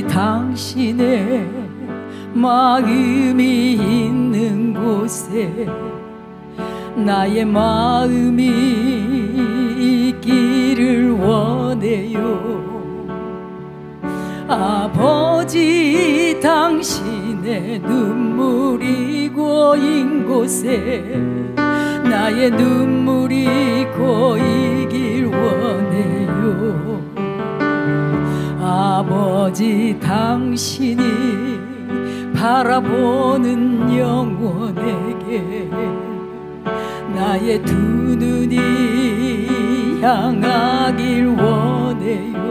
아버지 당신의 마음이 있는 곳에 나의 마음이 있기를 원해요. 아버지 당신의 눈물이 고인 곳에 나의 눈물이 고이길 원해요. 아버지 당신이 바라보는 영혼에게 나의 두 눈이 향하길 원해요.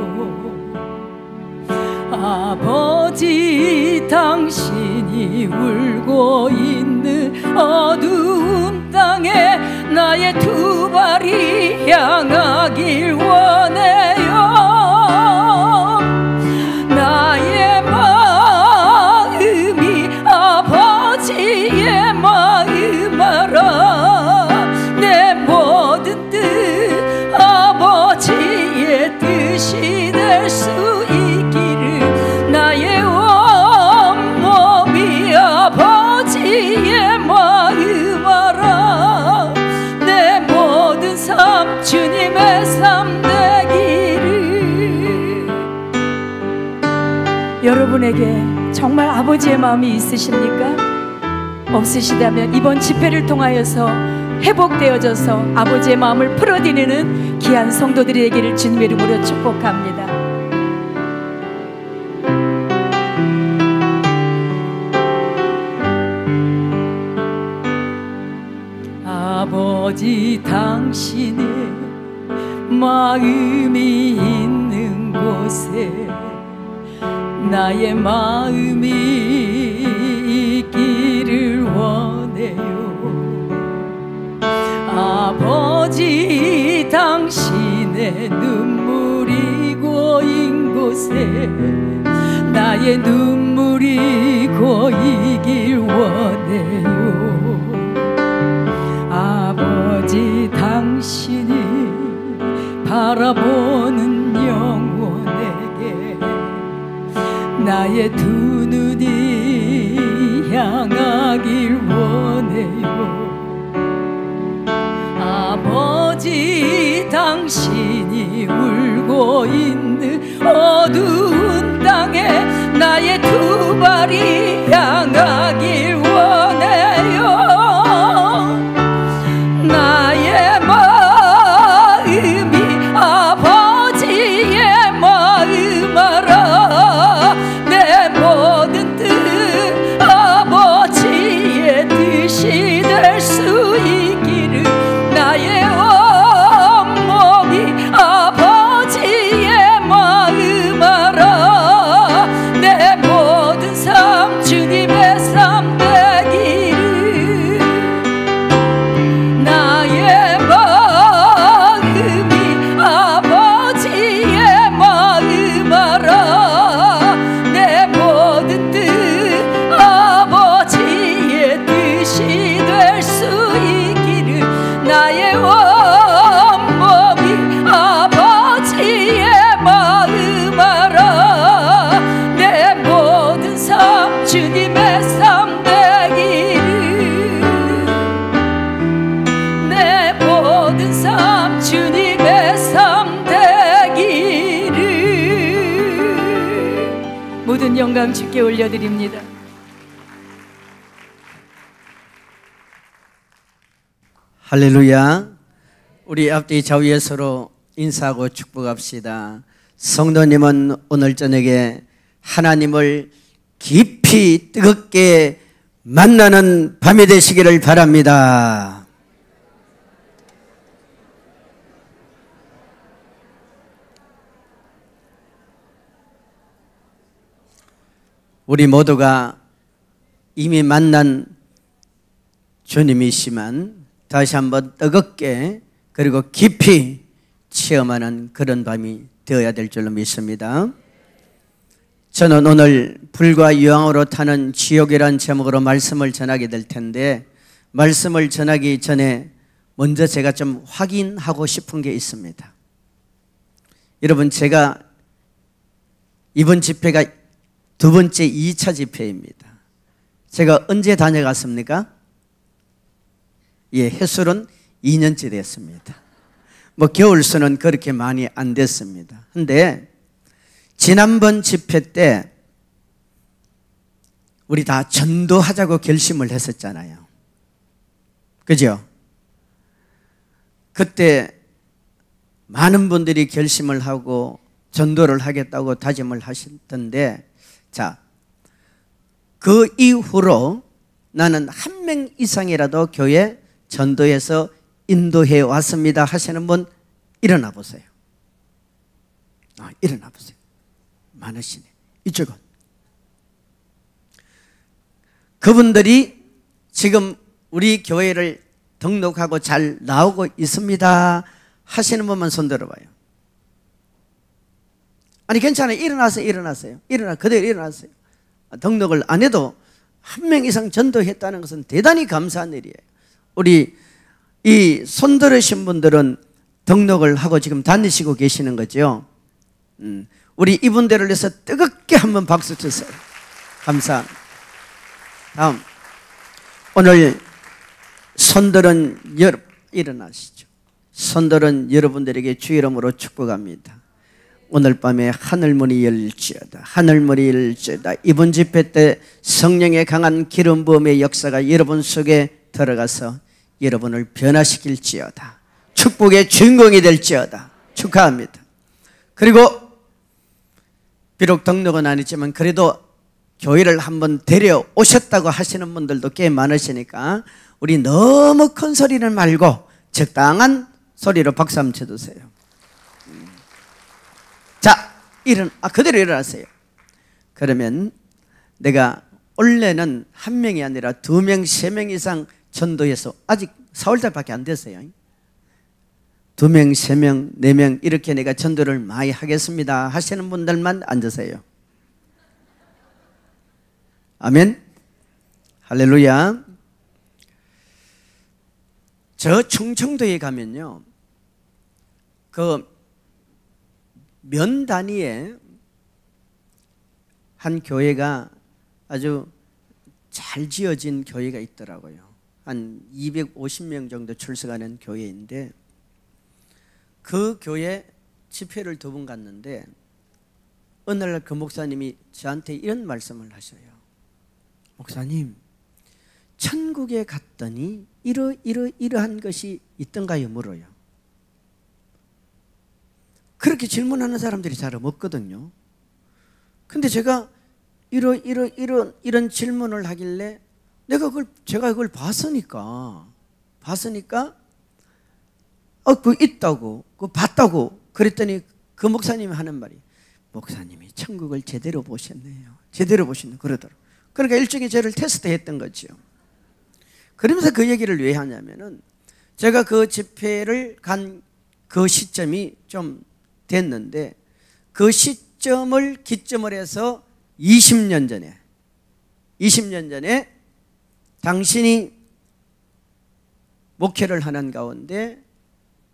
아버지 당신이 울고 있는 어두운 땅에 나의 두 발이 향하길 원해요. 나의 마음이 아버지의 마음 알아. 내 모든 뜻 아버지의 뜻이 될 수 있기를 나의 온몸이 아버지의 마음 알아. 내 모든 삶 주님의 삶 되기를. 여러분에게 정말 아버지의 마음이 있으십니까? 없으시다면 이번 집회를 통하여서 회복되어져서 아버지의 마음을 풀어드리는 귀한 성도들이 되기를 주님의 이름으로 축복합니다. 아버지 당신의 마음이 있는 곳에 나의 마음이 있기를 원해요. 아버지 당신의 눈물이 고인 곳에 나의 눈물이 고이길 원해요. 아버지 당신이 바라보는 영혼에게 나의 두 눈이 향하길 원해요. 아버지 당신이 울고 있는 어두운 땅에 나의 두 발이 향하길 원해요. 나의 마음이 아버지의 마음 알아. 내 모든 뜻 아버지의 뜻이 될 수 있기를 나의 온몸이 아버지의 마음 알아. 내 모든 삶 주님의 삶 되기를. 나의 마음이 아버지의 마음 알아. 내 모든 뜻 아버지의 뜻이 될 수 있기를 나의 온몸이 아버지의 마음 알아. 내 모든 삶 주님의 삶 되기를. 내 모든 삶 주님의 삶 되기를. 모든 영광 주께 올려드립니다. 할렐루야. 우리 앞뒤 좌우에 서로 인사하고 축복합시다. 성도님은 오늘 저녁에 하나님을 깊이 뜨겁게 만나는 밤이 되시기를 바랍니다. 우리 모두가 이미 만난 주님이시만 다시 한번 뜨겁게 그리고 깊이 체험하는 그런 밤이 되어야 될 줄로 믿습니다. 저는 오늘 불과 유황으로 타는 지옥이란 제목으로 말씀을 전하게 될 텐데, 말씀을 전하기 전에 먼저 제가 좀 확인하고 싶은 게 있습니다. 여러분, 제가 이번 집회가 두 번째 2차 집회입니다. 제가 언제 다녀갔습니까? 예, 햇술은 2년째 됐습니다. 뭐 겨울수는 그렇게 많이 안 됐습니다. 근데 지난번 집회 때 우리 다 전도하자고 결심을 했었잖아요. 그죠? 그때 많은 분들이 결심을 하고 전도를 하겠다고 다짐을 하셨던데, 자, 그 이후로 나는 한 명 이상이라도 교회 전도해서 인도해 왔습니다 하시는 분 일어나 보세요. 일어나 보세요. 많으시네. 이쪽은. 그분들이 지금 우리 교회를 등록하고 잘 나오고 있습니다 하시는 분만 손 들어봐요. 아니 괜찮아요. 일어나세요. 그대로 일어나세요. 등록을 안 해도 한 명 이상 전도했다는 것은 대단히 감사한 일이에요. 우리 이 손 들으신 분들은 등록을 하고 지금 다니시고 계시는 거죠. 우리 이분들을 위해서 뜨겁게 한번 박수 주세요. 감사합니다. 다음, 오늘 손들은 일어나시죠. 손들은 여러분들에게 주 이름으로 축복합니다. 오늘 밤에 하늘문이 열지어다. 하늘문이 열지어다. 이번 집회 때 성령의 강한 기름 부음의 역사가 여러분 속에 들어가서 여러분을 변화시킬지어다. 축복의 주인공이 될지어다. 축하합니다. 그리고 비록 등록은 아니지만 그래도 교회를 한번 데려오셨다고 하시는 분들도 꽤 많으시니까 우리 너무 큰 소리는 말고 적당한 소리로 박수 한번 쳐주세요. 자, 그대로 일어나세요. 그러면 내가 원래는 한 명이 아니라 2명, 3명 이상 전도해서 아직 4월달밖에 안 됐어요. 2명, 3명, 4명 이렇게 내가 전도를 많이 하겠습니다 하시는 분들만 앉으세요. 아멘. 할렐루야. 저 충청도에 가면요, 그 면 단위에 한 교회가 아주 잘 지어진 교회가 있더라고요. 한 250명 정도 출석하는 교회인데, 그 교회 집회를 2번 갔는데 어느 날 그 목사님이 저한테 이런 말씀을 하셔요. 목사님, 천국에 갔더니 이러한 것이 있던가요? 물어요. 그렇게 질문하는 사람들이 잘 없거든요. 근데 제가 이런 질문을 하길래 제가 그걸 봤으니까 그거 있다고, 그거 봤다고 그랬더니 그 목사님이 하는 말이, 목사님이 천국을 제대로 보셨네요. 제대로 보셨네요. 그러더라고요. 그러니까 일종의 저를 테스트했던 거죠. 그러면서 그 얘기를 왜 하냐면은, 제가 그 집회를 간 그 시점이 좀 됐는데, 그 시점을 기점을 해서 20년 전에 당신이 목회를 하는 가운데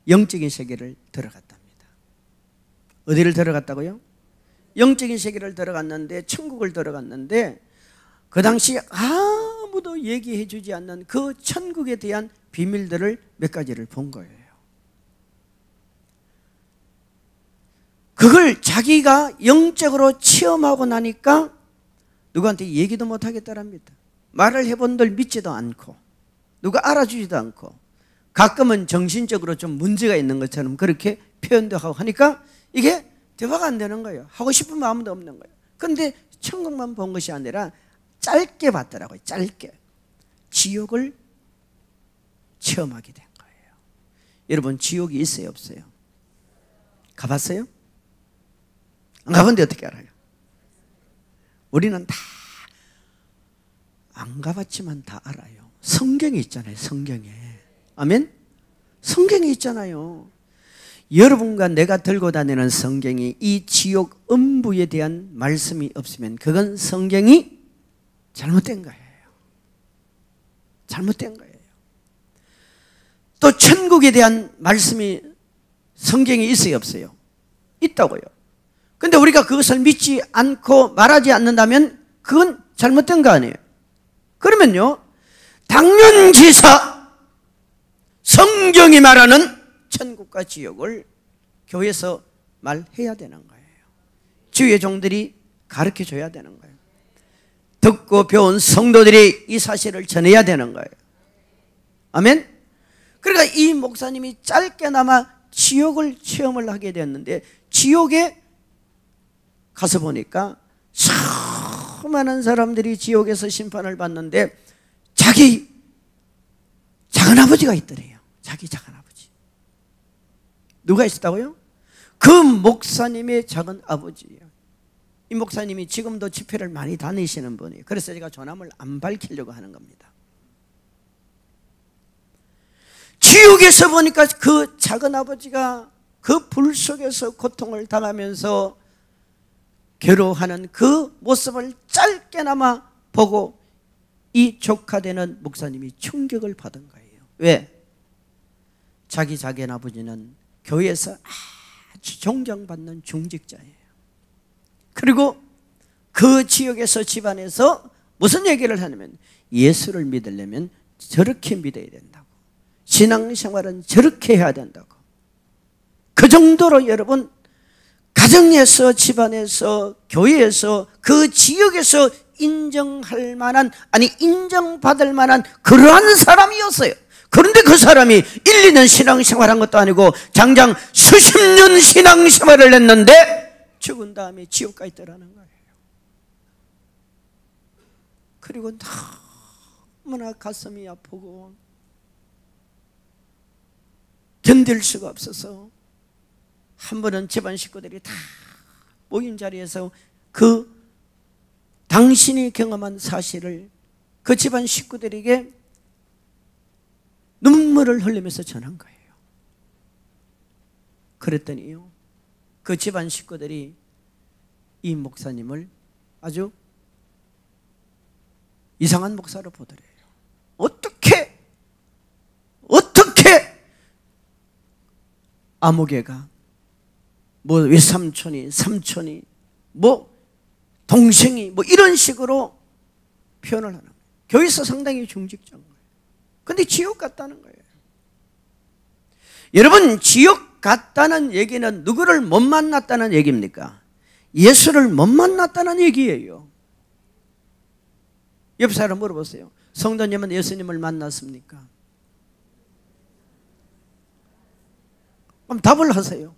영적인 세계를 들어갔답니다. 어디를 들어갔다고요? 영적인 세계를 들어갔는데, 천국을 들어갔는데, 그 당시 아무도 얘기해 주지 않는 그 천국에 대한 비밀들을 몇 가지를 본 거예요. 그걸 자기가 영적으로 체험하고 나니까 누구한테 얘기도 못 하겠다랍니다. 말을 해본들 믿지도 않고, 누가 알아주지도 않고, 가끔은 정신적으로 좀 문제가 있는 것처럼 그렇게 표현도 하고 하니까 이게 대화가 안 되는 거예요. 하고 싶은 마음도 없는 거예요. 그런데 천국만 본 것이 아니라 짧게 봤더라고요. 짧게. 지옥을 체험하게 된 거예요. 여러분, 지옥이 있어요, 없어요? 가봤어요? 안 가본데 어떻게 알아요? 우리는 다 안 가봤지만 다 알아요. 성경에 있잖아요. 성경에. 아멘? 성경에 있잖아요. 여러분과 내가 들고 다니는 성경이 이 지옥 음부에 대한 말씀이 없으면 그건 성경이 잘못된 거예요. 잘못된 거예요. 또 천국에 대한 말씀이 성경에 있어요, 없어요? 있다고요. 근데 우리가 그것을 믿지 않고 말하지 않는다면 그건 잘못된 거 아니에요. 그러면요, 당연지사 성경이 말하는 천국과 지옥을 교회에서 말해야 되는 거예요. 주의 종들이 가르쳐줘야 되는 거예요. 듣고 배운 성도들이 이 사실을 전해야 되는 거예요. 아멘? 그러니까 이 목사님이 짧게나마 지옥을 체험을 하게 됐는데, 지옥에 가서 보니까 수많은 사람들이 지옥에서 심판을 받는데 자기 작은아버지가 있더래요. 자기 작은아버지. 누가 있었다고요? 그 목사님의 작은아버지예요. 이 목사님이 지금도 집회를 많이 다니시는 분이에요. 그래서 제가 조남을 안 밝히려고 하는 겁니다. 지옥에서 보니까 그 작은아버지가 그 불 속에서 고통을 당하면서 괴로워하는 그 모습을 짧게나마 보고 이 조카되는 목사님이 충격을 받은 거예요. 왜? 자기 작은아버지는 교회에서 아주 존경받는 중직자예요. 그리고 그 지역에서 집안에서 무슨 얘기를 하냐면, 예수를 믿으려면 저렇게 믿어야 된다고, 신앙생활은 저렇게 해야 된다고. 그 정도로 여러분, 가정에서, 집안에서, 교회에서, 그 지역에서 인정할 만한, 아니 인정받을 만한 그러한 사람이었어요. 그런데 그 사람이 1, 2년 신앙생활한 것도 아니고 장장 수십 년 신앙생활을 했는데 죽은 다음에 지옥 가 있더라는 거예요. 그리고 너무나 가슴이 아프고 견딜 수가 없어서 한 번은 집안 식구들이 다 모인 자리에서 그 당신이 경험한 사실을 그 집안 식구들에게 눈물을 흘리면서 전한 거예요. 그랬더니요, 그 집안 식구들이 이 목사님을 아주 이상한 목사로 보더래요. 어떻게 아무개가 뭐 외삼촌이, 삼촌이, 뭐 동생이, 뭐 이런 식으로 표현을 하는 거예요. 교회에서 상당히 중직자인 거예요. 근데 지옥 같다는 거예요. 여러분, 지옥 같다는 얘기는 누구를 못 만났다는 얘기입니까? 예수를 못 만났다는 얘기예요. 옆 사람 물어보세요. 성도님은 예수님을 만났습니까? 그럼 답을 하세요.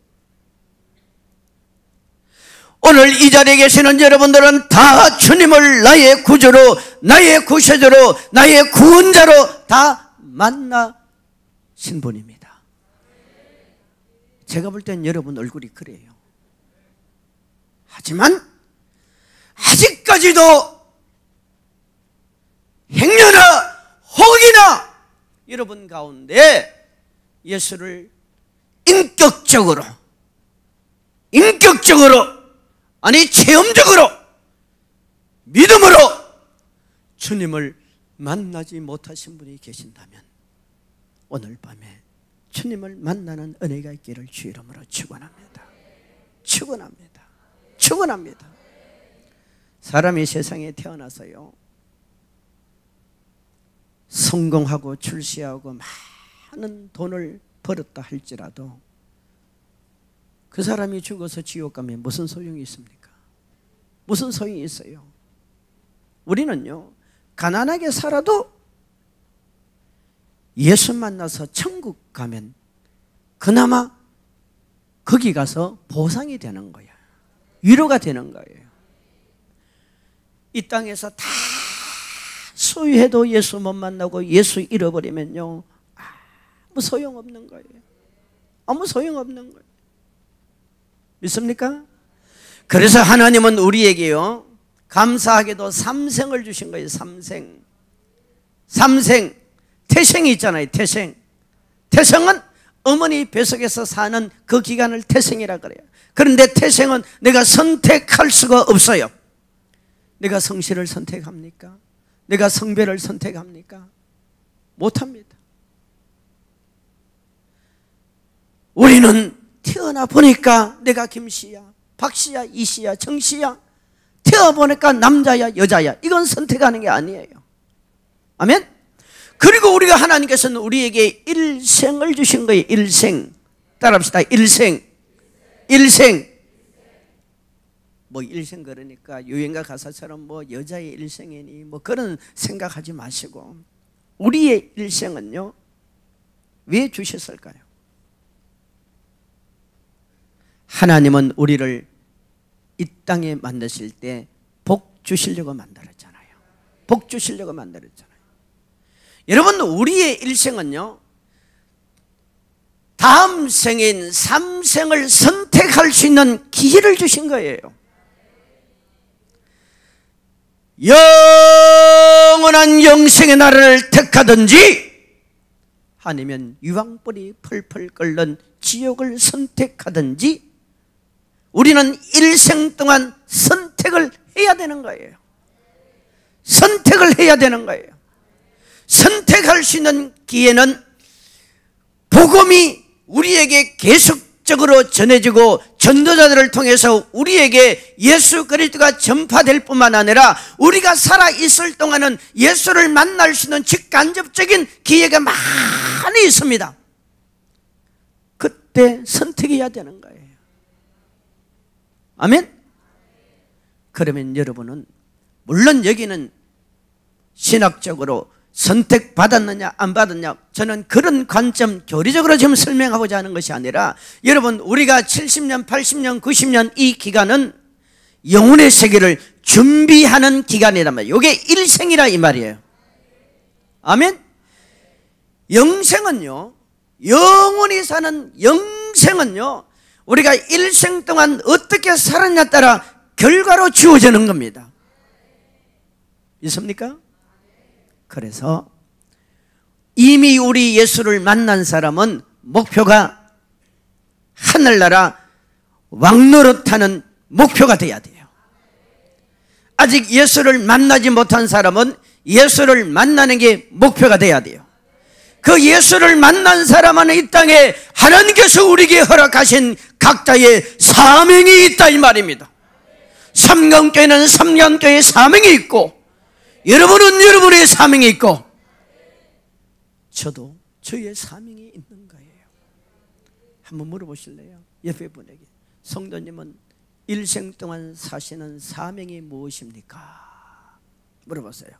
오늘 이 자리에 계시는 여러분들은 다 주님을 나의 구주로, 나의 구세주로, 나의 구원자로 다 만나신 분입니다. 제가 볼 땐 여러분 얼굴이 그래요. 하지만 아직까지도 행여나 혹이나 여러분 가운데 예수를 인격적으로 아니 체험적으로 믿음으로 주님을 만나지 못하신 분이 계신다면 오늘 밤에 주님을 만나는 은혜가 있기를 주 이름으로 축원합니다. 축원합니다. 축원합니다. 사람이 세상에 태어나서요, 성공하고 출세하고 많은 돈을 벌었다 할지라도 그 사람이 죽어서 지옥 가면 무슨 소용이 있습니까? 무슨 소용이 있어요? 우리는요, 가난하게 살아도 예수 만나서 천국 가면 그나마 거기 가서 보상이 되는 거야. 위로가 되는 거예요. 이 땅에서 다 소유해도 예수 못 만나고 예수 잃어버리면요, 아무 소용없는 거예요. 아무 소용없는 거예요. 믿습니까? 그래서 하나님은 우리에게요, 감사하게도 삼생을 주신 거예요. 삼생. 태생이 있잖아요. 태생은 어머니 뱃속에서 사는 그 기간을 태생이라 그래요. 그런데 태생은 내가 선택할 수가 없어요. 내가 성실을 선택합니까? 내가 성별을 선택합니까? 못합니다. 우리는 태어나 보니까 내가 김씨야, 박씨야, 이씨야, 정씨야, 태어보니까 남자야, 여자야, 이건 선택하는 게 아니에요. 아멘? 그리고 우리가 하나님께서는 우리에게 일생을 주신 거예요. 일생. 따라합시다. 일생. 뭐 일생 그러니까 유행가 가사처럼 뭐 여자의 일생이니 뭐 그런 생각하지 마시고, 우리의 일생은요 왜 주셨을까요? 하나님은 우리를 이 땅에 만드실 때 복 주시려고 만들었잖아요. 복 주시려고 만들었잖아요. 여러분, 우리의 일생은요 다음 생인 3생을 선택할 수 있는 기회를 주신 거예요. 영원한 영생의 나라를 택하든지 아니면 유황불이 펄펄 끓는 지옥을 선택하든지 우리는 일생 동안 선택을 해야 되는 거예요. 선택을 해야 되는 거예요. 선택할 수 있는 기회는 복음이 우리에게 계속적으로 전해지고 전도자들을 통해서 우리에게 예수 그리스도가 전파될 뿐만 아니라 우리가 살아있을 동안은 예수를 만날 수 있는 직간접적인 기회가 많이 있습니다. 그때 선택해야 되는 거예요. 아멘? 그러면 여러분은 물론 여기는 신학적으로 선택받았느냐 안 받았냐, 저는 그런 관점 교리적으로 지금 설명하고자 하는 것이 아니라, 여러분 우리가 70년, 80년, 90년 이 기간은 영혼의 세계를 준비하는 기간이란 말이에요. 이게 일생이라 이 말이에요. 아멘? 영생은요, 영원히 사는 영생은요 우리가 일생 동안 어떻게 살았냐에 따라 결과로 주어지는 겁니다. 있습니까? 그래서 이미 우리 예수를 만난 사람은 목표가 하늘나라 왕노릇하는 목표가 돼야 돼요. 아직 예수를 만나지 못한 사람은 예수를 만나는 게 목표가 돼야 돼요. 그 예수를 만난 사람은 이 땅에 하나님께서 우리에게 허락하신 각자의 사명이 있다 이 말입니다. 삼강교회는 삼강교회의 사명이 있고, 여러분은 여러분의 사명이 있고, 저도 저의 사명이 있는 거예요. 한번 물어보실래요? 옆에 분에게, 성도님은 일생 동안 사시는 사명이 무엇입니까? 물어보세요.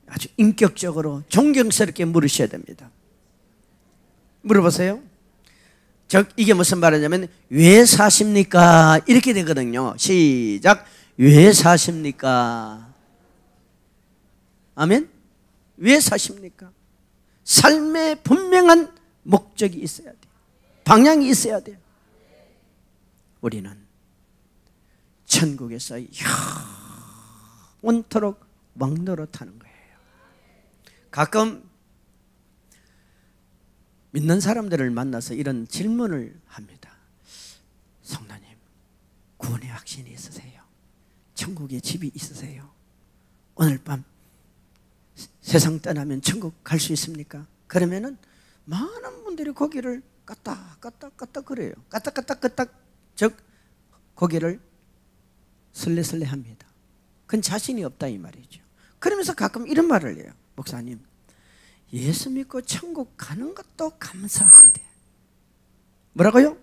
아주 인격적으로 존경스럽게 물으셔야 됩니다. 물어보세요. 이게 무슨 말이냐면 왜 사십니까? 이렇게 되거든요. 시작. 왜 사십니까? 아멘? 왜 사십니까? 삶의 분명한 목적이 있어야 돼요. 방향이 있어야 돼요. 우리는 천국에서 영원토록 왕노릇하는 거예요. 가끔 믿는 사람들을 만나서 이런 질문을 합니다. 성도님, 구원의 확신이 있으세요? 천국에 집이 있으세요? 오늘 밤 세상 떠나면 천국 갈 수 있습니까? 그러면은 많은 분들이 고개를 까딱까딱 그래요. 까딱까딱 즉 고개를 설레설레 합니다. 그건 자신이 없다 이 말이죠. 그러면서 가끔 이런 말을 해요. 목사님, 예수 믿고 천국 가는 것도 감사한데, 뭐라고요?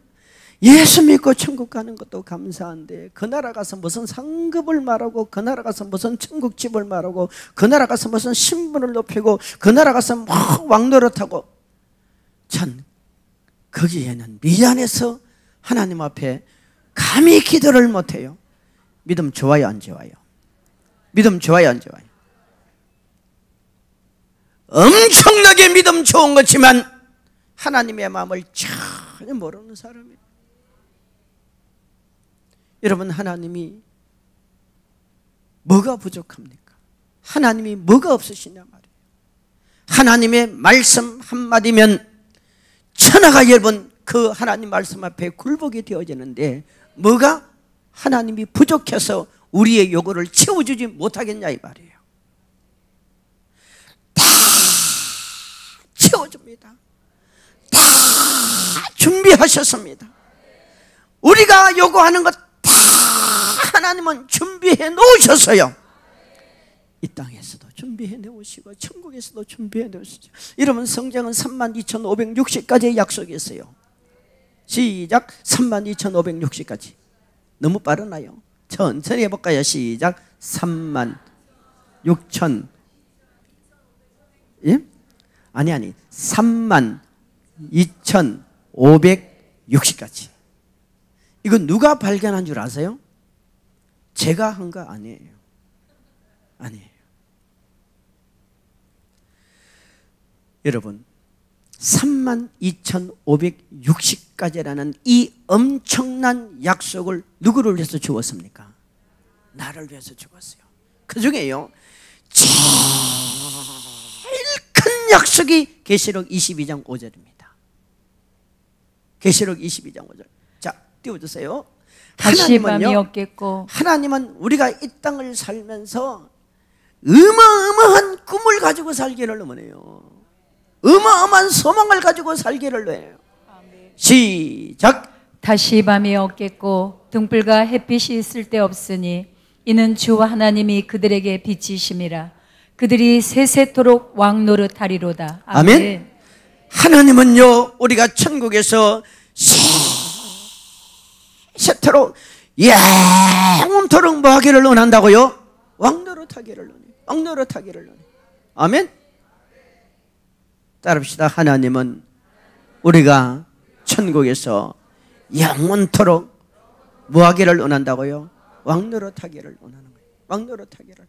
예수 믿고 천국 가는 것도 감사한데 그 나라 가서 무슨 상급을 말하고, 그 나라 가서 무슨 천국집을 말하고, 그 나라 가서 무슨 신분을 높이고, 그 나라 가서 막 왕노릇하고, 전 거기에는 미안해서 하나님 앞에 감히 기도를 못해요. 믿음 좋아요 안 좋아요? 믿음 좋아요 안 좋아요? 엄청나게 믿음 좋은 것지만 하나님의 마음을 전혀 모르는 사람이에요. 여러분, 하나님이 뭐가 부족합니까? 하나님이 뭐가 없으시냐 말이에요. 하나님의 말씀 한마디면 천하가 여러분 그 하나님 말씀 앞에 굴복이 되어지는데, 뭐가 하나님이 부족해서 우리의 요구를 채워주지 못하겠냐 이 말이에요. 다 채워줍니다. 다 준비하셨습니다. 우리가 요구하는 것 다 하나님은 준비해 놓으셨어요. 이 땅에서도 준비해 놓으시고 천국에서도 준비해 놓으시죠. 여러분, 성경은 32,560가지의 약속이 있어요. 시작. 32,560가지. 너무 빠르나요? 천천히 해볼까요? 시작. 36,000. 예? 아니 32,560가지. 이거 누가 발견한 줄 아세요? 제가 한 거 아니에요. 아니에요. 여러분, 32,560가지라는 이 엄청난 약속을 누구를 위해서 주었습니까? 나를 위해서 주었어요. 그 중에요, 제일 큰 약속이 계시록 22장 5절입니다. 계시록 22장 5절. 자, 띄워주세요. 다시 밤이 없겠고, 하나님은 우리가 이 땅을 살면서 어마어마한 꿈을 가지고 살기를 원해요. 어마어마한 소망을 가지고 살기를 원해요. 시작. 다시 밤이 없겠고 등불과 햇빛이 쓸데없으니 이는 주 하나님이 그들에게 빛이심이라. 그들이 세세토록 왕노릇하리로다. 아멘. 하나님은요, 우리가 천국에서 세세토록 영원토록 뭐 하기를 원한다고요? 왕노릇하기를 원해요. 왕노릇하기를 원해요. 아멘. 따라합시다. 하나님은 우리가 천국에서 영원토록 뭐 하기를 원한다고요? 왕노릇하기를 원하는 거예요. 왕노릇하기를.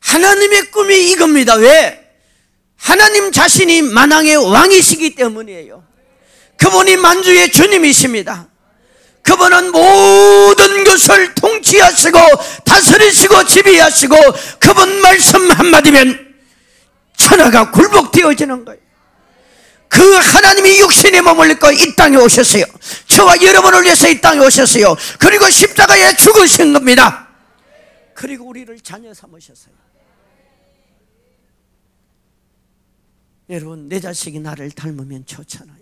하나님의 꿈이 이겁니다. 왜? 하나님 자신이 만왕의 왕이시기 때문이에요. 그분이 만주의 주님이십니다. 그분은 모든 것을 통치하시고 다스리시고 지배하시고, 그분 말씀 한마디면 천하가 굴복되어지는 거예요. 그 하나님이 육신의 몸을 입고 이 땅에 오셨어요. 저와 여러분을 위해서 이 땅에 오셨어요. 그리고 십자가에 죽으신 겁니다. 그리고 우리를 자녀 삼으셨어요. 여러분, 내 자식이 나를 닮으면 좋잖아요.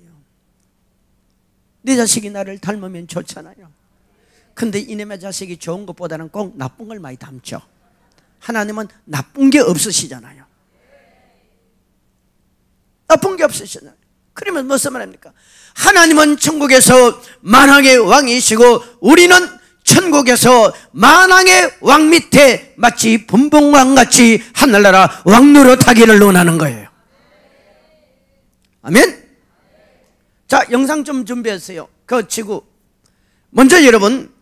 내 자식이 나를 닮으면 좋잖아요. 근데 이놈의 자식이 좋은 것보다는 꼭 나쁜 걸 많이 닮죠. 하나님은 나쁜 게 없으시잖아요. 나쁜 게 없으시잖아요. 그러면 무슨 말입니까? 하나님은 천국에서 만왕의 왕이시고 우리는 천국에서 만왕의 왕 밑에 마치 분봉왕같이 하늘나라 왕노릇하기를 원하는 거예요. 아멘. 자, 영상 좀 준비했어요. 그 지구. 먼저 여러분,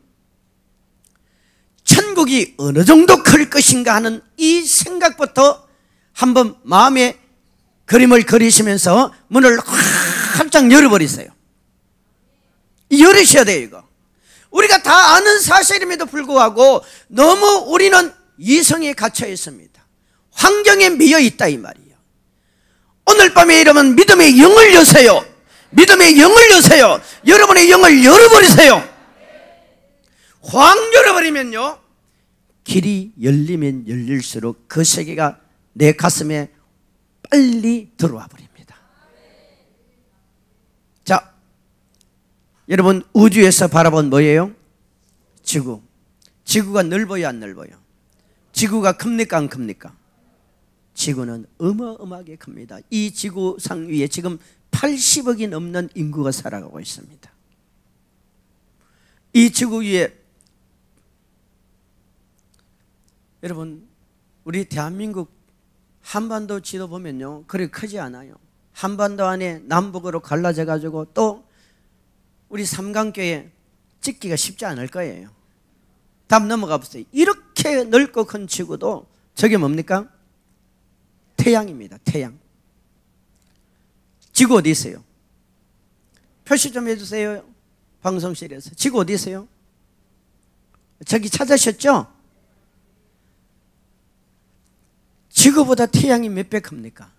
천국이 어느 정도 클 것인가 하는 이 생각부터 한번 마음에 그림을 그리시면서 문을 활짝 열어버리세요. 열으셔야 돼요. 이거 우리가 다 아는 사실임에도 불구하고 너무 우리는 이성에 갇혀 있습니다. 환경에 미여 있다 이 말이에요. 오늘 밤에 여러분, 믿음의 영을 여세요. 믿음의 영을 여세요. 여러분의 영을 열어버리세요. 확 열어버리면요, 길이 열리면 열릴수록 그 세계가 내 가슴에 빨리 들어와 버립니다. 자, 여러분, 우주에서 바라본 뭐예요? 지구. 지구가 넓어요, 안 넓어요? 지구가 큽니까, 안 큽니까? 지구는 어마어마하게 큽니다. 이 지구상 위에 지금 80억이 넘는 인구가 살아가고 있습니다. 이 지구 위에 여러분, 우리 대한민국 한반도 지도 보면요, 그렇게 크지 않아요. 한반도 안에 남북으로 갈라져 가지고 또 우리 삼강교회 찍기가 쉽지 않을 거예요. 다음 넘어가 보세요. 이렇게 넓고 큰 지구도 저게 뭡니까? 태양입니다. 태양. 지구 어디 있어요? 표시 좀 해주세요. 방송실에서. 지구 어디 있어요? 저기 찾으셨죠? 지구보다 태양이 몇 배 큽니까?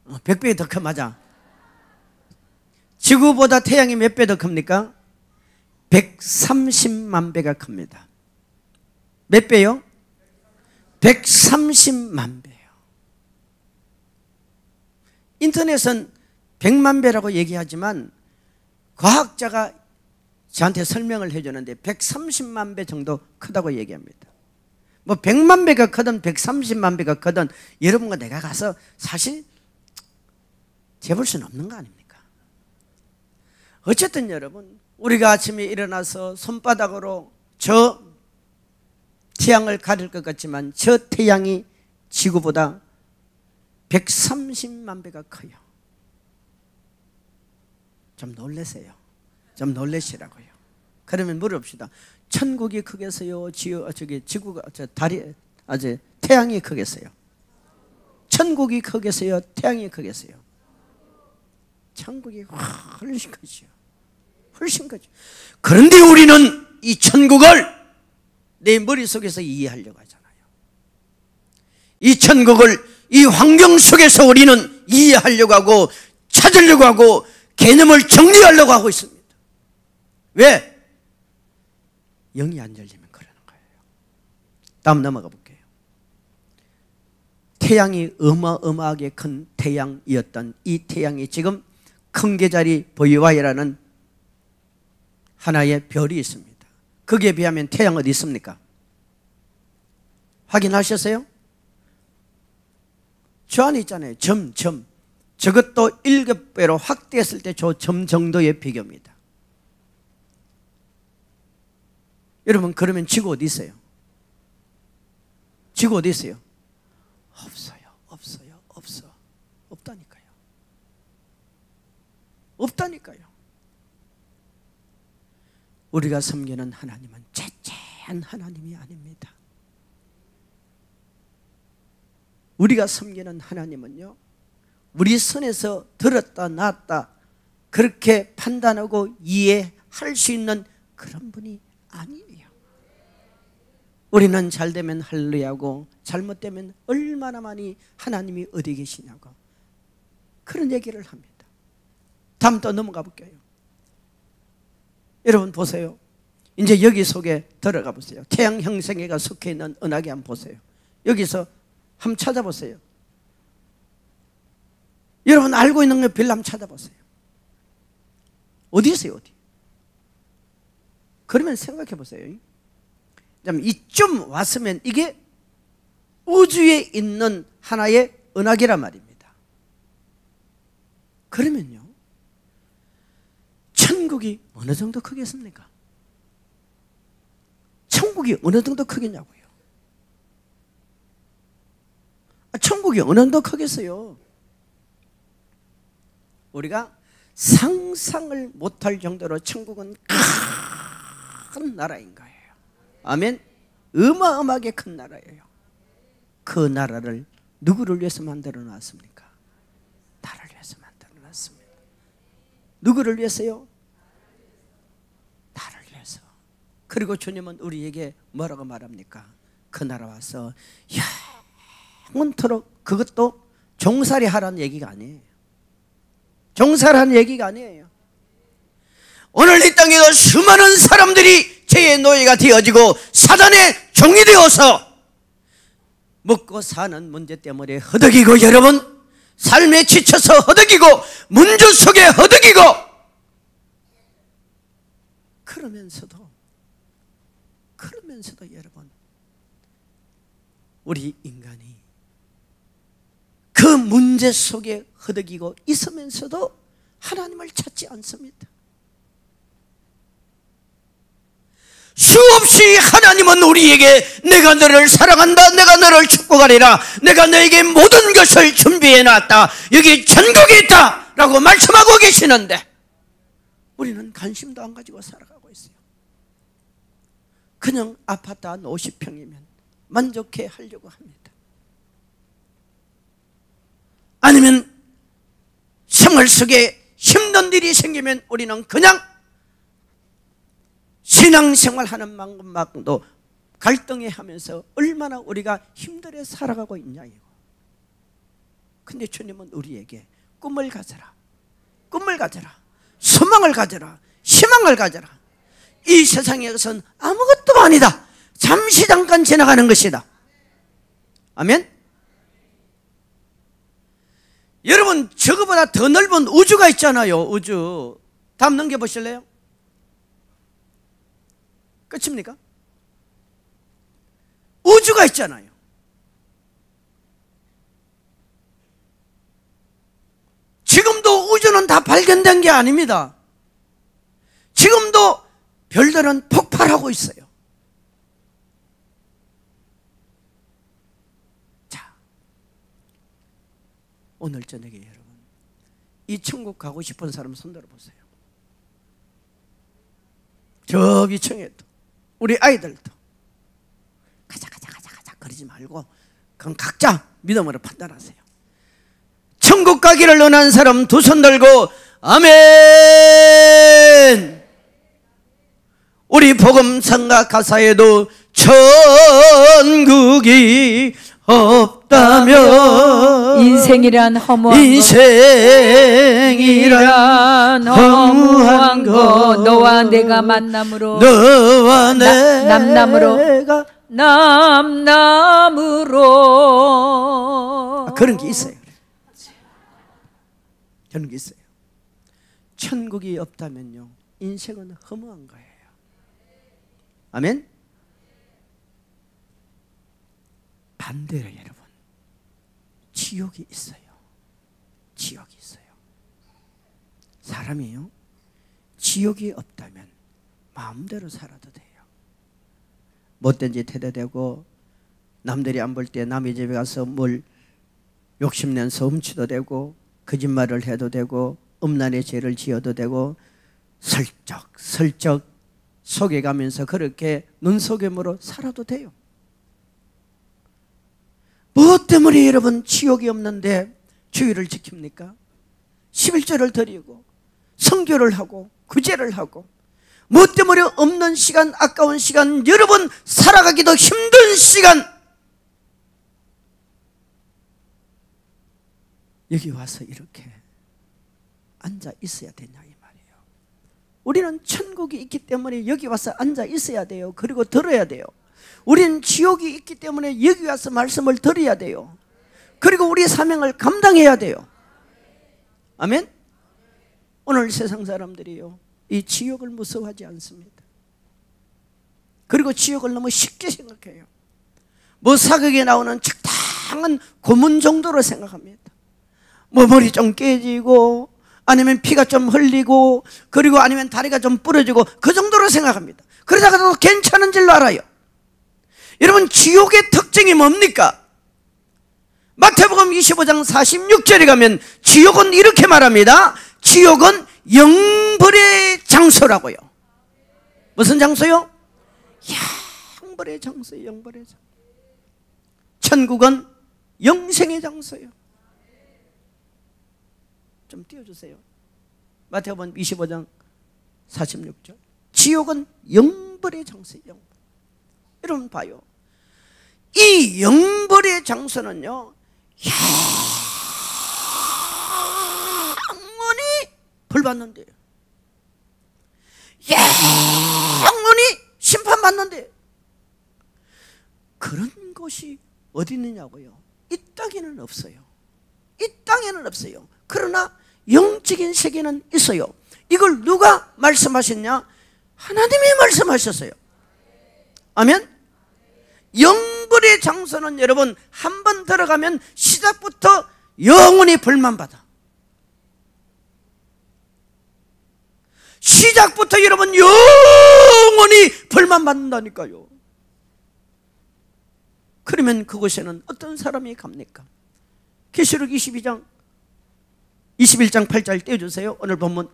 100배 더 커. 맞아. 지구보다 태양이 몇 배 더 큽니까? 130만 배가 큽니다. 몇 배요? 130만 배요. 인터넷은 100만 배라고 얘기하지만 과학자가 저한테 설명을 해주는데 130만 배 정도 크다고 얘기합니다. 뭐 100만 배가 크든 130만 배가 크든 여러분과 내가 가서 사실 재볼 수는 없는 거 아닙니까? 어쨌든 여러분, 우리가 아침에 일어나서 손바닥으로 저 태양을 가릴 것 같지만 저 태양이 지구보다 130만 배가 커요. 좀 놀라세요. 좀 놀라시라고요. 그러면 물어봅시다. 천국이 크겠어요? 지구가, 태양이 크겠어요? 천국이 크겠어요? 태양이 크겠어요? 천국이 훨씬 크죠. 훨씬 크죠. 그런데 우리는 이 천국을 내 머릿속에서 이해하려고 하잖아요. 이 천국을 이 환경 속에서 우리는 이해하려고 하고 찾으려고 하고 개념을 정리하려고 하고 있습니다. 왜? 영이 안 열리면 그러는 거예요. 다음 넘어가 볼게요. 태양이 어마어마하게 큰 태양이었던 이 태양이 지금 큰계자리 보이와이라는 하나의 별이 있습니다. 거기에 비하면 태양 어디 있습니까? 확인하셨어요? 저 안에 있잖아요. 점. 저것도 7배로 확대했을 때 저 점 정도의 비교입니다. 여러분, 그러면 지구 어디 있어요? 지구 어디 있어요? 없어. 없다니까요. 우리가 섬기는 하나님은 채채한 하나님이 아닙니다. 우리가 섬기는 하나님은요, 우리 손에서 들었다 놨다 그렇게 판단하고 이해할 수 있는 그런 분이 아니에요. 우리는 잘되면 할렐루야고 잘못되면 얼마나 많이 하나님이 어디 계시냐고 그런 얘기를 합니다. 다음 또 넘어가 볼게요. 여러분 보세요. 이제 여기 속에 들어가 보세요. 태양 형성회가 속해 있는 은하계 한번 보세요. 여기서 한번 찾아보세요. 여러분 알고 있는 거 별로 한번 찾아보세요. 어디 있어요? 어디? 그러면 생각해 보세요. 이쯤 왔으면 이게 우주에 있는 하나의 은하계란 말입니다. 그러면요, 천국이 어느 정도 크겠습니까? 천국이 어느 정도 크겠냐고요. 천국이 어느 정도 크겠어요? 우리가 상상을 못할 정도로 천국은 큰 나라인 거예요. 아멘. 어마어마하게 큰 나라예요. 그 나라를 누구를 위해서 만들어 놨습니까? 나를 위해서 만들어 놨습니다. 누구를 위해서요? 나를 위해서. 그리고 주님은 우리에게 뭐라고 말합니까? 그 나라 와서 영원토록, 그것도 종살이 하라는 얘기가 아니에요. 종살하는 얘기가 아니에요. 오늘 이 땅에도 수많은 사람들이 죄의 노예가 되어지고 사단의 종이 되어서 먹고 사는 문제 때문에 허덕이고, 여러분 삶에 지쳐서 허덕이고 문제 속에 허덕이고, 그러면서도 여러분, 우리 인간이 그 문제 속에 허덕이고 있으면서도 하나님을 찾지 않습니다. 수없이 하나님은 우리에게 내가 너를 사랑한다, 내가 너를 축복하리라, 내가 너에게 모든 것을 준비해놨다, 여기 천국이 있다 라고 말씀하고 계시는데 우리는 관심도 안 가지고 살아가고 있어요. 그냥 아파트 한 50평이면 만족해 하려고 합니다. 아니면 생활 속에 힘든 일이 생기면 우리는 그냥 신앙생활 하는 만큼도 갈등해 하면서 얼마나 우리가 힘들어 살아가고 있냐 이거. 근데 주님은 우리에게 꿈을 가져라, 소망을 가져라, 희망을 가져라. 이 세상에선 아무것도 아니다, 잠시 잠깐 지나가는 것이다. 아멘. 여러분 저거보다 더 넓은 우주가 있잖아요. 우주. 다음 넘겨보실래요? 끝입니까? 우주가 있잖아요. 지금도 우주는 다 발견된 게 아닙니다. 지금도 별들은 폭발하고 있어요. 자, 오늘 저녁에 여러분, 이 천국 가고 싶은 사람 손 들어보세요. 저 위층에도 우리 아이들도 가자 그러지 말고 그럼 각자 믿음으로 판단하세요. 천국 가기를 원하는 사람 두 손 들고 아멘. 우리 복음성가 가사에도 천국이 없다면 인생이란 허무한 거 너와 내가 만남으로 너와 내가 남남으로 그런 게 있어요. 그런 게 있어요. 천국이 없다면요, 인생은 허무한 거예요. 아멘. 반대로 여러분, 지옥이 있어요. 지옥이 있어요. 사람이요, 지옥이 없다면 마음대로 살아도 돼요. 못된 짓 해도 되고, 남들이 안 볼 때 남의 집에 가서 뭘 욕심내서 훔치도 되고, 거짓말을 해도 되고, 음란의 죄를 지어도 되고, 슬쩍 속여가면서 그렇게 눈속임으로 살아도 돼요. 무엇 때문에 여러분 지옥이 없는데 주의를 지킵니까? 11절을 드리고 성교를 하고 구제를 하고, 무엇 때문에 없는 시간, 아까운 시간, 여러분 살아가기도 힘든 시간, 여기 와서 이렇게 앉아 있어야 되냐 이 말이에요. 우리는 천국이 있기 때문에 여기 와서 앉아 있어야 돼요. 그리고 들어야 돼요. 우리는 지옥이 있기 때문에 여기 와서 말씀을 들어야 돼요. 그리고 우리 사명을 감당해야 돼요. 아멘. 오늘 세상 사람들이요, 이 지옥을 무서워하지 않습니다. 그리고 지옥을 너무 쉽게 생각해요. 뭐 사극에 나오는 적당한 고문 정도로 생각합니다. 뭐 머리 좀 깨지고, 아니면 피가 좀 흘리고, 그리고 아니면 다리가 좀 부러지고, 그 정도로 생각합니다. 그러다가도 괜찮은 줄로 알아요. 여러분, 지옥의 특징이 뭡니까? 마태복음 25장 46절에 가면 지옥은 이렇게 말합니다. 지옥은 영벌의 장소라고요. 무슨 장소요? 영벌의 장소예요. 영벌의 장소. 천국은 영생의 장소예요. 좀 띄워주세요. 마태복음 25장 46절. 지옥은 영벌의 장소예요. 영벌. 여러분 봐요. 이 영벌의 장소는요, 영원히 벌받는데요. 영원히 심판받는데, 그런 곳이 어디 있느냐고요? 이 땅에는 없어요. 이 땅에는 없어요. 그러나 영적인 세계는 있어요. 이걸 누가 말씀하셨냐? 하나님이 말씀하셨어요. 아멘. 영벌의 장소는 여러분 한 번 들어가면 시작부터 영원히 벌만 받아. 시작부터 여러분 영원히 벌만 받는다니까요. 그러면 그곳에는 어떤 사람이 갑니까? 계시록 21장 8절 떼어주세요. 오늘 본문.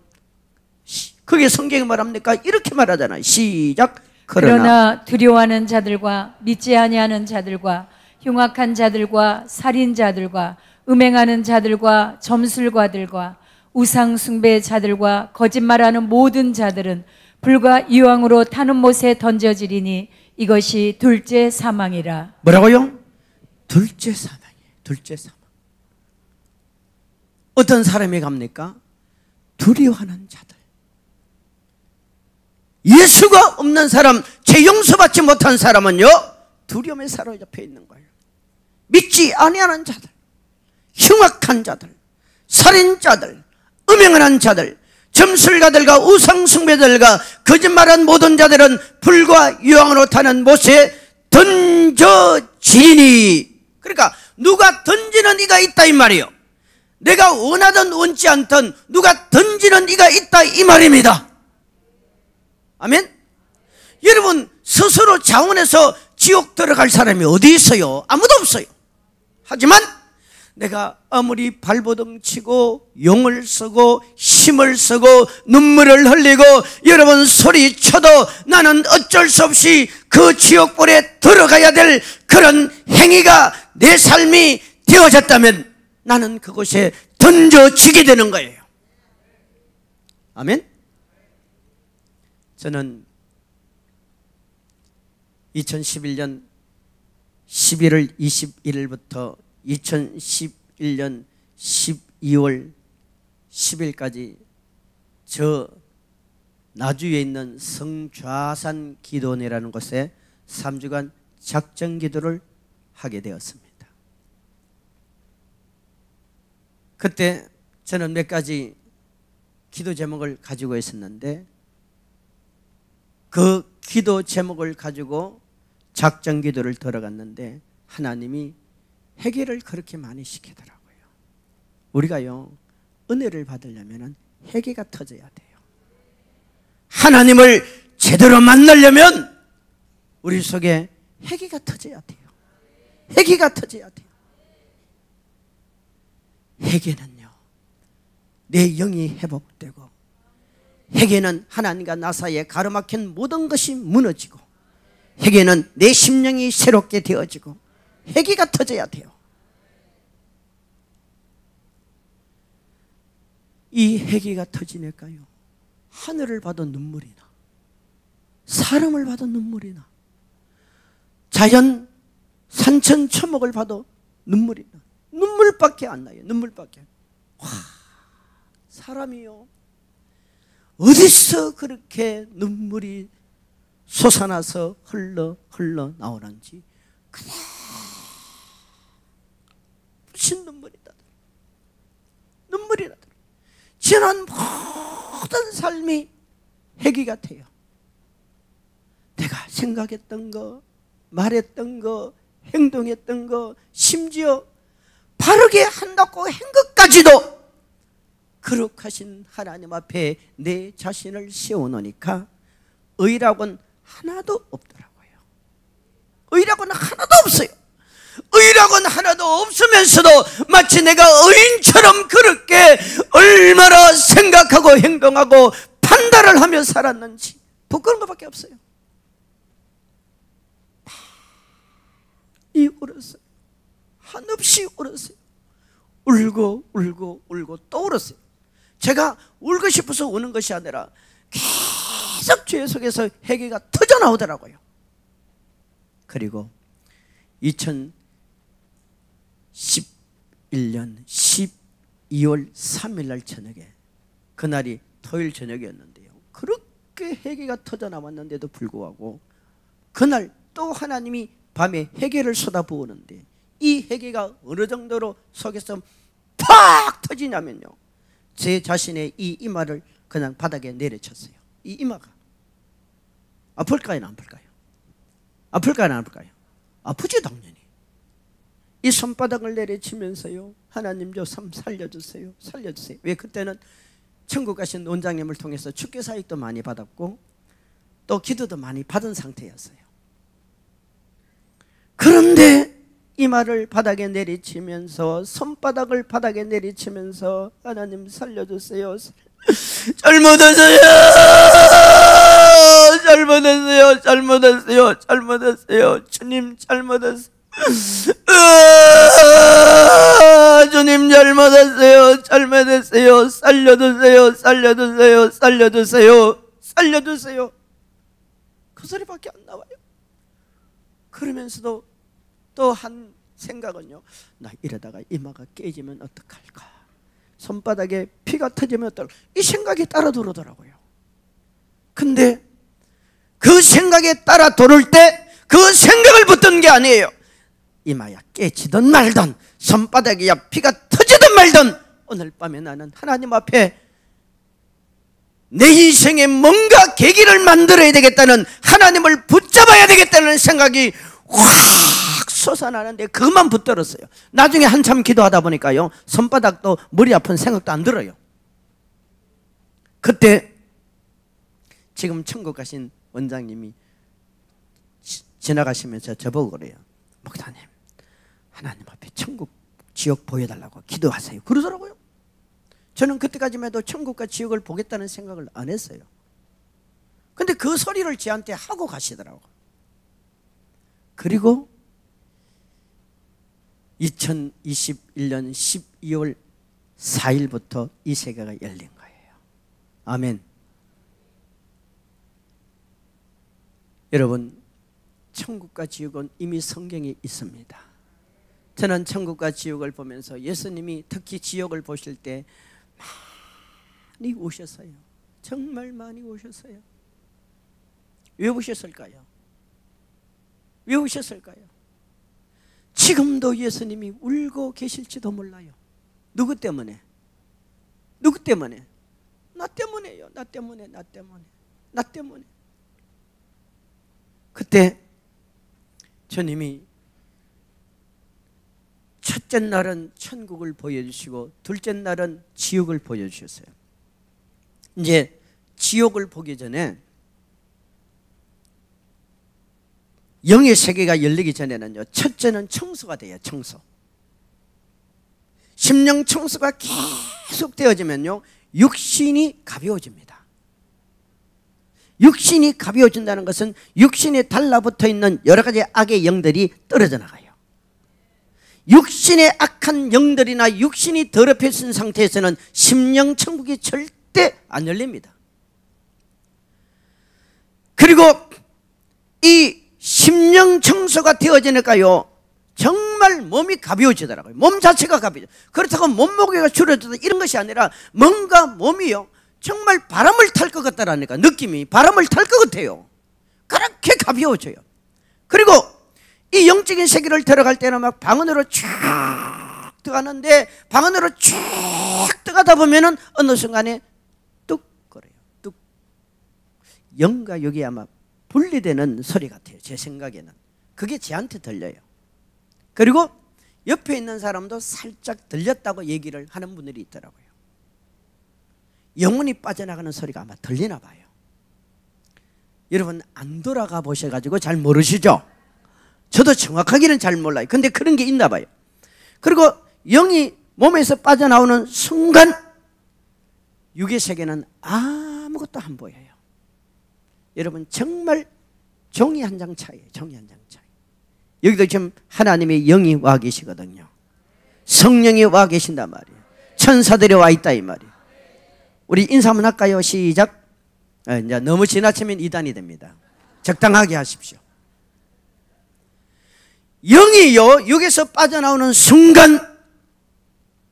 그게 성경이 말합니까? 이렇게 말하잖아요. 시작. 그러나 두려워하는 자들과 믿지 아니하는 자들과 흉악한 자들과 살인자들과 음행하는 자들과 점술가들과 우상 숭배 자들과 거짓말하는 모든 자들은 불과 유황으로 타는 못에 던져지리니 이것이 둘째 사망이라. 뭐라고요? 둘째 사망이에요. 둘째 사망. 어떤 사람이 갑니까? 두려워하는 자들. 예수가 없는 사람, 죄 용서받지 못한 사람은요, 두려움에 사로잡혀 있는 거예요. 믿지 아니하는 자들, 흉악한 자들, 살인자들, 음행을 한 자들, 점술가들과 우상숭배들과 거짓말한 모든 자들은 불과 유황으로 타는 못에 던져지니. 그러니까 누가 던지는 이가 있다 이 말이에요. 내가 원하든 원치 않든 누가 던지는 이가 있다 이 말입니다. 아멘. 여러분, 스스로 자원해서 지옥 들어갈 사람이 어디 있어요? 아무도 없어요. 하지만 내가 아무리 발버둥 치고 용을 쓰고 힘을 쓰고 눈물을 흘리고 여러분 소리쳐도 나는 어쩔 수 없이 그 지옥불에 들어가야 될 그런 행위가 내 삶이 되어졌다면 나는 그곳에 던져지게 되는 거예요. 아멘. 저는 2011년 11월 21일부터 2011년 12월 10일까지 저 나주에 있는 성좌산 기도원이라는 곳에 3주간 작정 기도를 하게 되었습니다. 그때 저는 몇 가지 기도 제목을 가지고 있었는데 그 기도 제목을 가지고 작정 기도를 들어갔는데 하나님이 회개를 그렇게 많이 시키더라고요. 우리가요, 은혜를 받으려면 회개가 터져야 돼요. 하나님을 제대로 만나려면 우리 속에 회개가 터져야 돼요. 회개가 터져야 돼요. 회개는요, 내 영이 회복되고, 회개는 하나님과 나 사이에 가로막힌 모든 것이 무너지고, 회개는 내 심령이 새롭게 되어지고, 회개가 터져야 돼요. 이 회개가 터지니까요, 하늘을 봐도 눈물이 나, 사람을 봐도 눈물이 나, 자연 산천 초목을 봐도 눈물이 나. 눈물밖에 안 나요. 눈물밖에. 와, 사람이요, 어디서 그렇게 눈물이 솟아나서 흘러 나오는지 무슨 눈물이 나더라. 눈물이 나더라. 지난 모든 삶이 회개 같아요. 내가 생각했던 거, 말했던 거, 행동했던 거, 심지어 바르게 한다고 한 것까지도 거룩하신 하나님 앞에 내 자신을 세워놓으니까 의라고는 하나도 없더라고요. 의라고는 하나도 없어요. 의라고는 하나도 없으면서도 마치 내가 의인처럼 그렇게 얼마나 생각하고 행동하고 판단을 하며 살았는지 부끄러운 것밖에 없어요. 이 울었어요. 한없이 울었어요. 울고 또 울었어요. 제가 울고 싶어서 우는 것이 아니라 계속 죄 속에서 회개가 터져 나오더라고요. 그리고 2011년 12월 3일 날 저녁에, 그날이 토요일 저녁이었는데요, 그렇게 회개가 터져 나왔는데도 불구하고 그날 또 하나님이 밤에 회개를 쏟아부으는데 이 회개가 어느 정도로 속에서 팍 터지냐면요, 제 자신의 이 이마를 그냥 바닥에 내려쳤어요. 이 이마가 아플까요? 안 아플까요? 아플까요? 안 아플까요? 아프지 당연히. 이 손바닥을 내려치면서요, 하나님 저 삶 살려주세요, 살려주세요. 왜? 그때는 천국 가신 원장님을 통해서 축계 사역도 많이 받았고 또 기도도 많이 받은 상태였어요. 그런데 이마를 바닥에 내리치면서, 손바닥을 바닥에 내리치면서 하나님 살려주세요, 잘못했어요, 잘못했어요, 잘못했어요, 잘못했어요, 주님 잘못했어요, 주님 잘못했어요, 잘못했어요, 살려주세요, 살려주세요, 살려주세요, 살려주세요. 그 소리밖에 안 나와요. 그러면서도 또 한 생각은요, 나 이러다가 이마가 깨지면 어떡할까, 손바닥에 피가 터지면 어떨까, 이 생각이 따라 들어오더라고요. 근데 그 생각에 따라 돌을 때 그 생각을 붙든 게 아니에요. 이마야 깨지든 말든, 손바닥이야 피가 터지든 말든, 오늘 밤에 나는 하나님 앞에 내 인생에 뭔가 계기를 만들어야 되겠다는, 하나님을 붙잡아야 되겠다는 생각이 확 솟아나는데 그것만 붙들었어요. 나중에 한참 기도하다 보니까요, 손바닥도 머리 아픈 생각도 안 들어요. 그때 지금 천국 가신 원장님이 지나가시면서 저보고 그래요. 목사님, 하나님 앞에 천국 지옥 보여달라고 기도하세요. 그러더라고요. 저는 그때까지만 해도 천국과 지옥을 보겠다는 생각을 안 했어요. 근데 그 소리를 저한테 하고 가시더라고요. 그리고 2021년 12월 4일부터 이 세계가 열린 거예요. 아멘. 여러분, 천국과 지옥은 이미 성경에 있습니다. 저는 천국과 지옥을 보면서 예수님이 특히 지옥을 보실 때 많이 오셨어요. 정말 많이 오셨어요. 왜 오셨을까요? 왜 오셨을까요? 지금도 예수님이 울고 계실지도 몰라요. 누구 때문에? 누구 때문에? 나 때문에요. 나 때문에, 나 때문에, 나 때문에. 그때 주님이 첫째 날은 천국을 보여주시고 둘째 날은 지옥을 보여주셨어요. 이제 지옥을 보기 전에 영의 세계가 열리기 전에는요, 첫째는 청소가 돼요. 청소. 심령 청소가 계속 되어지면요, 육신이 가벼워집니다. 육신이 가벼워진다는 것은 육신에 달라붙어 있는 여러 가지 악의 영들이 떨어져 나가요. 육신의 악한 영들이나 육신이 더럽혀진 상태에서는 심령 천국이 절대 안 열립니다. 그리고 이 심령 청소가 되어지니까요, 정말 몸이 가벼워지더라고요. 몸 자체가 가벼워져. 그렇다고 몸무게가 줄어들다 이런 것이 아니라 뭔가 몸이요, 정말 바람을 탈 것 같다라니까. 느낌이 바람을 탈 것 같아요. 그렇게 가벼워져요. 그리고 이 영적인 세계를 들어갈 때는 막 방언으로 쭉 들어가는데, 방언으로 쭉 들어가다 보면은 어느 순간에 뚝 거려요. 뚝. 영과 육이 아마 분리되는 소리 같아요. 제 생각에는. 그게 저한테 들려요. 그리고 옆에 있는 사람도 살짝 들렸다고 얘기를 하는 분들이 있더라고요. 영혼이 빠져나가는 소리가 아마 들리나 봐요. 여러분, 안 돌아가 보셔가지고 잘 모르시죠? 저도 정확하게는 잘 몰라요. 근데 그런 게 있나 봐요. 그리고 영이 몸에서 빠져나오는 순간 육의 세계는 아무것도 안 보여요. 여러분, 정말 종이 한 장 차이에요. 종이 한 장 차이. 여기도 지금 하나님의 영이 와 계시거든요. 성령이 와 계신단 말이에요. 천사들이 와 있다 이 말이에요. 우리 인사 한번 할까요? 시작. 이제 너무 지나치면 이단이 됩니다. 적당하게 하십시오. 영이요, 육에서 빠져나오는 순간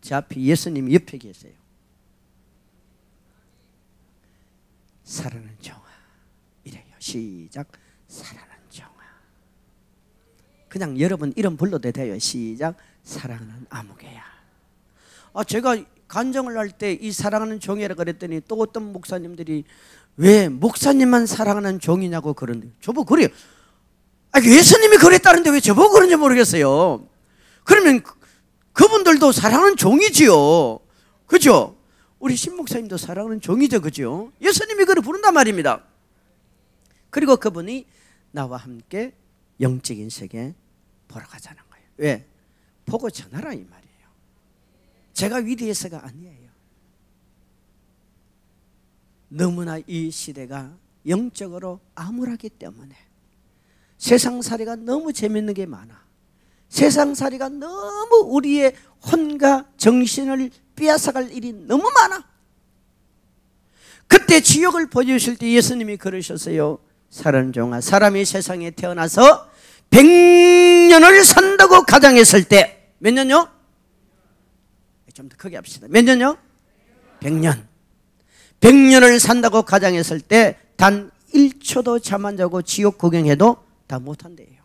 제 앞에 예수님이 옆에 계세요. 사랑하는 정아, 이래요. 시작. 사랑하는 정아. 그냥 여러분 이름 불러도 돼요. 시작. 사랑하는 아무개야. 제가 간증을 할 때 이 사랑하는 종이라 그랬더니 또 어떤 목사님들이 왜 목사님만 사랑하는 종이냐고 그러는데, 저보고 그래요. 예수님이 그랬다는데 왜 저보고 그런지 모르겠어요. 그러면 그분들도 사랑하는 종이지요. 그죠? 우리 신목사님도 사랑하는 종이죠. 그죠? 예수님이 그를 부른단 말입니다. 그리고 그분이 나와 함께 영적인 세계 보러 가자는 거예요. 왜? 보고 전하라 이 말이에요. 제가 위대해서가 아니에요. 너무나 이 시대가 영적으로 암울하기 때문에, 세상살이가 너무 재밌는 게 많아. 세상살이가 너무 우리의 혼과 정신을 빼앗아갈 일이 너무 많아. 그때 지옥을 보여주실 때 예수님이 그러셨어요. 사랑하는 종아, 사람이 세상에 태어나서 100년을 산다고 가정했을 때, 몇 년요? 좀 더 크게 합시다. 몇 년요? 100년. 100년을 산다고 가정했을 때 단 1초도 잠 안 자고 지옥 구경해도 다 못한대요.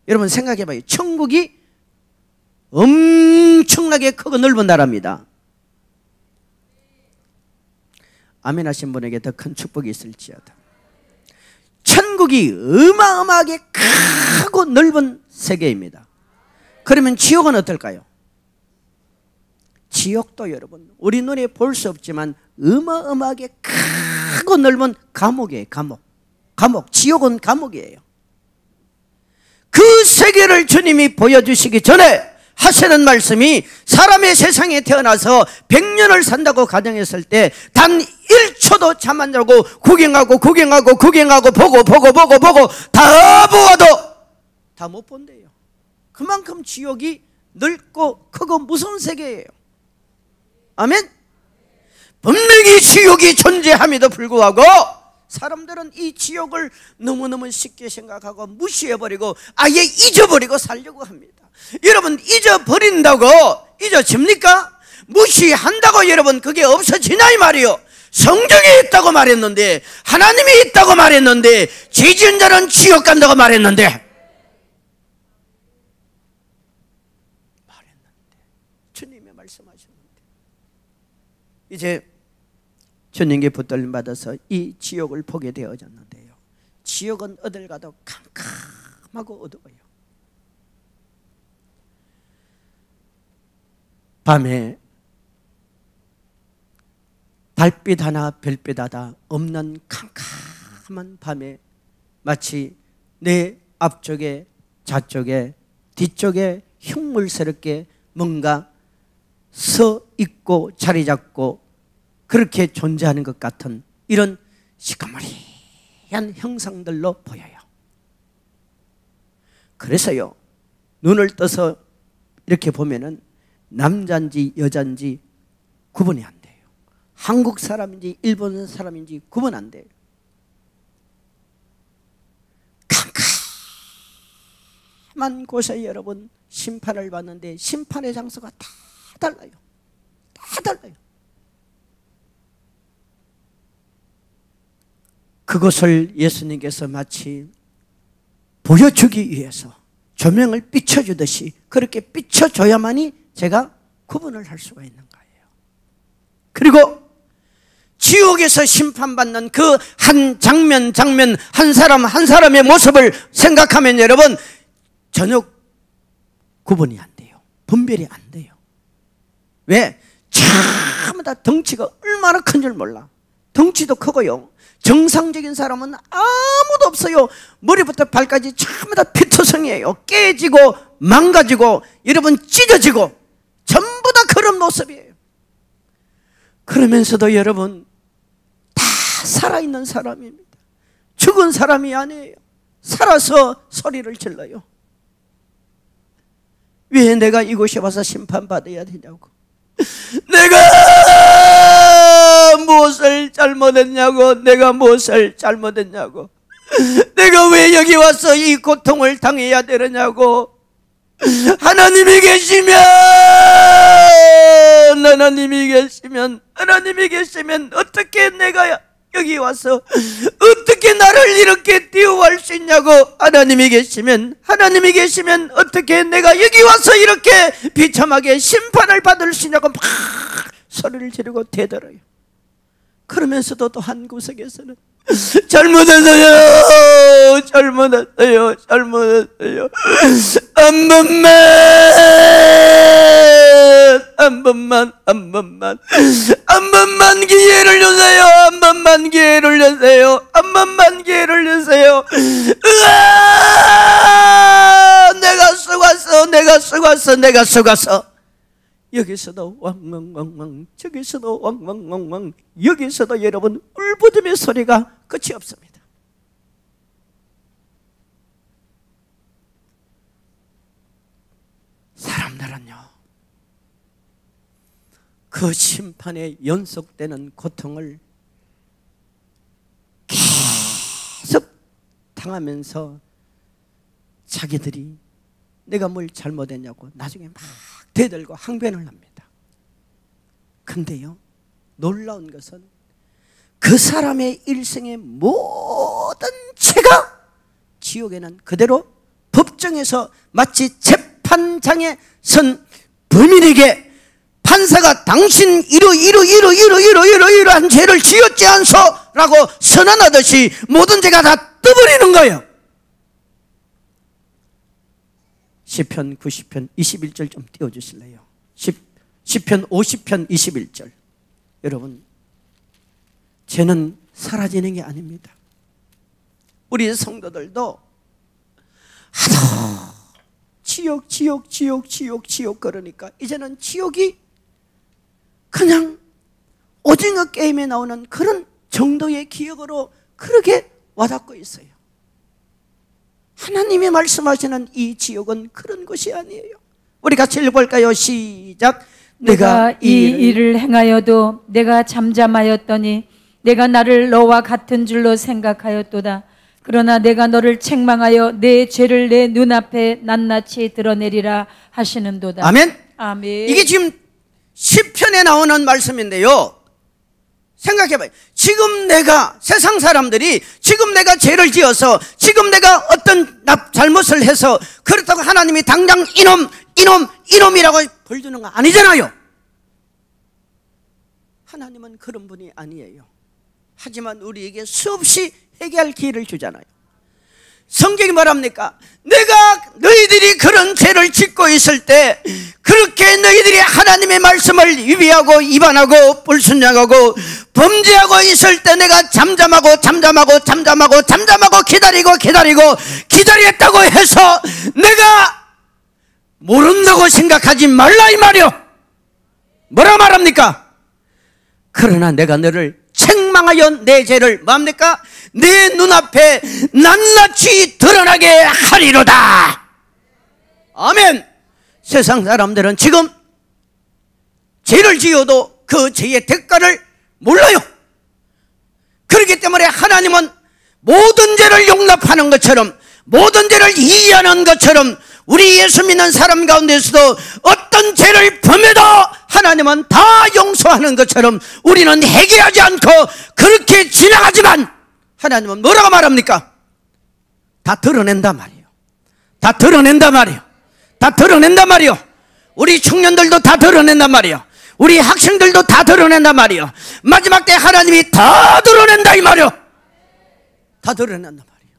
여러분 생각해봐요. 천국이 엄청나게 크고 넓은 나라입니다. 아멘 하신 분에게 더 큰 축복이 있을지어다. 천국이 어마어마하게 크고 넓은 세계입니다. 그러면 지옥은 어떨까요? 지옥도 여러분 우리 눈에 볼 수 없지만 어마어마하게 크고 넓은 감옥이에요. 감옥. 지옥은 감옥이에요. 그 세계를 주님이 보여주시기 전에 하시는 말씀이 사람의 세상에 태어나서 100년을 산다고 가정했을 때 단 1초도 잠 안 자고 구경하고 보고 다 보아도 다 못 본대요. 그만큼 지옥이 넓고 크고 무서운 세계예요. 아멘. 분명히 지옥이 존재함에도 불구하고 사람들은 이 지옥을 너무너무 쉽게 생각하고 무시해버리고 아예 잊어버리고 살려고 합니다. 여러분, 잊어버린다고 잊어집니까? 무시한다고 여러분 그게 없어지냐 이 말이요. 성경에 있다고 말했는데, 하나님이 있다고 말했는데, 죄 지은 자는 지옥 간다고 말했는데 주님이 말씀하셨는데 이제 주님께 붙들림 받아서 이 지옥을 보게 되어졌는데요, 지옥은 어딜 가도 캄캄하고 어두워요. 밤에 달빛 하나 별빛 하나 없는 캄캄한 밤에 마치 내 앞쪽에 좌쪽에 뒤쪽에 흉물스럽게 뭔가 서 있고 자리 잡고 그렇게 존재하는 것 같은 이런 시커머리한 형상들로 보여요. 그래서요, 눈을 떠서 이렇게 보면은 남자인지 여자인지 구분이 안 돼요. 한국 사람인지 일본 사람인지 구분 안 돼요. 캄캄한 곳에 여러분 심판을 받는데 심판의 장소가 다 달라요. 다 달라요. 그것을 예수님께서 마치 보여주기 위해서 조명을 비춰주듯이 그렇게 비춰줘야만이 제가 구분을 할 수가 있는 거예요. 그리고 지옥에서 심판받는 그 한 장면 한 사람의 모습을 생각하면 여러분 전혀 구분이 안 돼요. 분별이 안 돼요. 왜? 전부 다 덩치가 얼마나 큰 줄 몰라. 덩치도 크고요, 정상적인 사람은 아무도 없어요. 머리부터 발까지 전부 다 피투성이에요. 깨지고 망가지고 여러분 찢어지고 전부 다 그런 모습이에요. 그러면서도 여러분 다 살아있는 사람입니다. 죽은 사람이 아니에요. 살아서 소리를 질러요. 왜 내가 이곳에 와서 심판받아야 되냐고, 내가 무엇을 잘못했냐고, 내가 왜 여기 와서 이 고통을 당해야 되느냐고. 하나님이 계시면 어떻게 내가 여기 와서 어떻게 나를 이렇게 띄워할 수 있냐고. 하나님이 계시면 어떻게 내가 여기 와서 이렇게 비참하게 심판을 받을 수 있냐고 막 소리를 지르고 대들어요. 그러면서도 또 한 구석에서는 잘못했어요. 한 번만 기회를 주세요. 내가 속았어. 여기서도 왕왕왕왕, 저기서도 왕왕왕왕, 여기서도 여러분 울부짖음의 소리가 끝이 없습니다. 사람들은요, 그 심판에 연속되는 고통을 계속 당하면서 자기들이 내가 뭘 잘못했냐고 나중에 막 대들고 항변을 합니다. 근데요, 놀라운 것은 그 사람의 일생의 모든 죄가 지옥에는 그대로 법정에서 마치 재판장에 선 범인에게 판사가 당신 이러한 죄를 지었지 않소? 라고 선언하듯이 모든 죄가 다 떠버리는 거예요. 시편 90편 21절 좀 띄워주실래요? 시편 50편 21절. 여러분, 죄는 사라지는 게 아닙니다. 우리 성도들도 하도 지옥 그러니까 이제는 지옥이 그냥 오징어 게임에 나오는 그런 정도의 기억으로 그렇게 와닿고 있어요. 하나님이 말씀하시는 이 지옥은 그런 것이 아니에요. 우리 같이 읽어볼까요? 시작. 내가 이 일을 행하여도 내가 잠잠하였더니 내가 나를 너와 같은 줄로 생각하였도다. 그러나 내가 너를 책망하여 내 죄를 내 눈앞에 낱낱이 드러내리라 하시는도다. 아멘. 아멘. 이게 지금 시편에 나오는 말씀인데요, 생각해봐요. 지금 내가, 세상 사람들이 지금 내가 죄를 지어서 지금 내가 어떤 잘못을 해서 그렇다고 하나님이 당장 이놈이라고 벌 주는 거 아니잖아요. 하나님은 그런 분이 아니에요. 하지만 우리에게 수없이 회개할 기회를 주잖아요. 성경이 말합니까? 내가 너희들이 그런 죄를 짓고 있을 때 그렇게 너희들이 하나님의 말씀을 위배하고 위반하고 불순종하고 범죄하고 있을 때 내가 잠잠하고 기다렸다고 해서 내가 모른다고 생각하지 말라 이 말이요. 뭐라 말합니까? 그러나 내가 너를 책망하여 내 죄를 뭡니까? 내 눈앞에 낱낱이 드러나게 하리로다. 아멘. 세상 사람들은 지금 죄를 지어도 그 죄의 대가를 몰라요. 그렇기 때문에 하나님은 모든 죄를 용납하는 것처럼, 모든 죄를 이해하는 것처럼 우리 예수 믿는 사람 가운데서도 어떤 죄를 범해도 하나님은 다 용서하는 것처럼 우리는 회개하지 않고 그렇게 지나가지만 하나님은 뭐라고 말합니까? 다 드러낸단 말이에요. 다 드러낸단 말이에요. 다 드러낸단 말이에요. 우리 청년들도 다 드러낸단 말이에요. 우리 학생들도 다 드러낸단 말이에요. 마지막 때 하나님이 다 드러낸다 이 말이에요. 다 드러낸단 말이에요.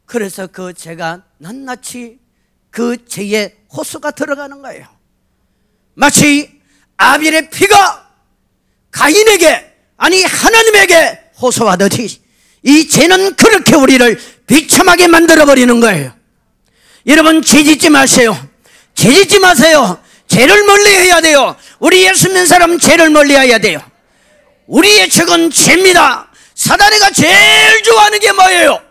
그래서 그 죄가 낱낱이 그 죄의 호수가 들어가는 거예요. 마치 아벨의 피가 가인에게, 아니 하나님에게 호소하듯이 이 죄는 그렇게 우리를 비참하게 만들어버리는 거예요. 여러분, 죄 짓지 마세요. 죄 짓지 마세요. 죄를 멀리해야 돼요. 우리 예수 믿는 사람은 죄를 멀리해야 돼요. 우리의 적은 죄입니다. 사단이가 제일 좋아하는 게 뭐예요?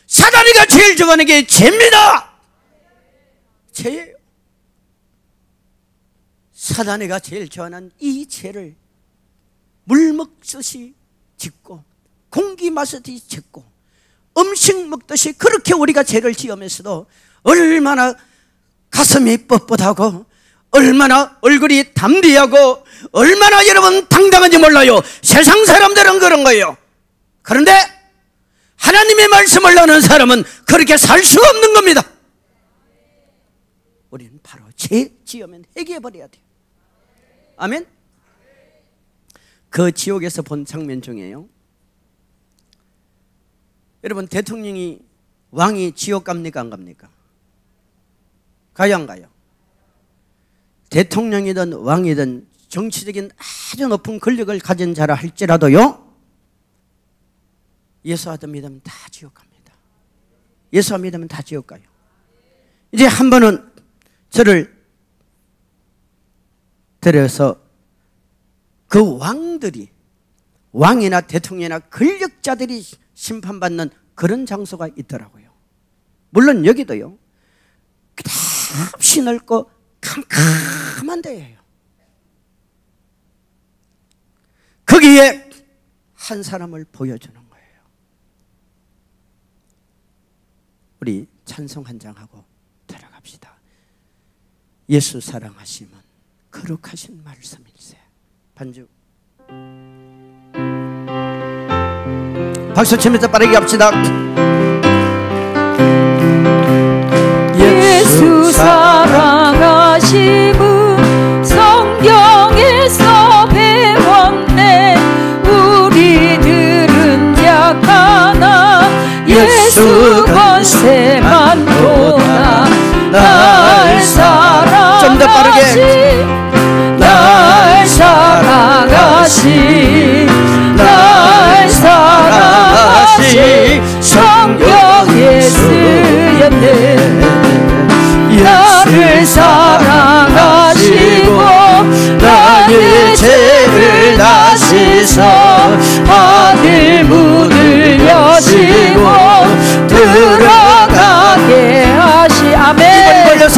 사단이가 제일 좋아하는 게 죄입니다. 죄예요. 사단이가 제일 좋아하는 이 죄를 물 먹듯이 짓고 공기 마시듯이 짓고 음식 먹듯이 그렇게 우리가 죄를 지으면서도 얼마나 가슴이 뻣뻣하고 얼마나 얼굴이 담대하고 얼마나 여러분 당당한지 몰라요. 세상 사람들은 그런 거예요. 그런데 하나님의 말씀을 아는 사람은 그렇게 살 수가 없는 겁니다. 우리는 바로 죄 지으면 회개해버려야 돼요. 아멘. 그 지옥에서 본 장면 중에요, 여러분, 대통령이, 왕이 지옥 갑니까 안 갑니까? 가요 안 가요? 대통령이든 왕이든 정치적인 아주 높은 권력을 가진 자라 할지라도요, 예수 안 믿으면 다 지옥 갑니다. 예수 안 믿으면 다 지옥 가요. 이제 한 번은 저를 데려서 그 왕들이, 왕이나 대통령이나 권력자들이 심판받는 그런 장소가 있더라고요. 물론 여기도요, 끝없이 넓고 캄캄한 데예요. 거기에 한 사람을 보여주는 거예요. 우리 찬송 한 장 하고 들어갑시다. 예수 사랑하시면 거룩하신 말씀일세. 반주 박수 치면서 빠르게 합시다. 예수 사랑하심은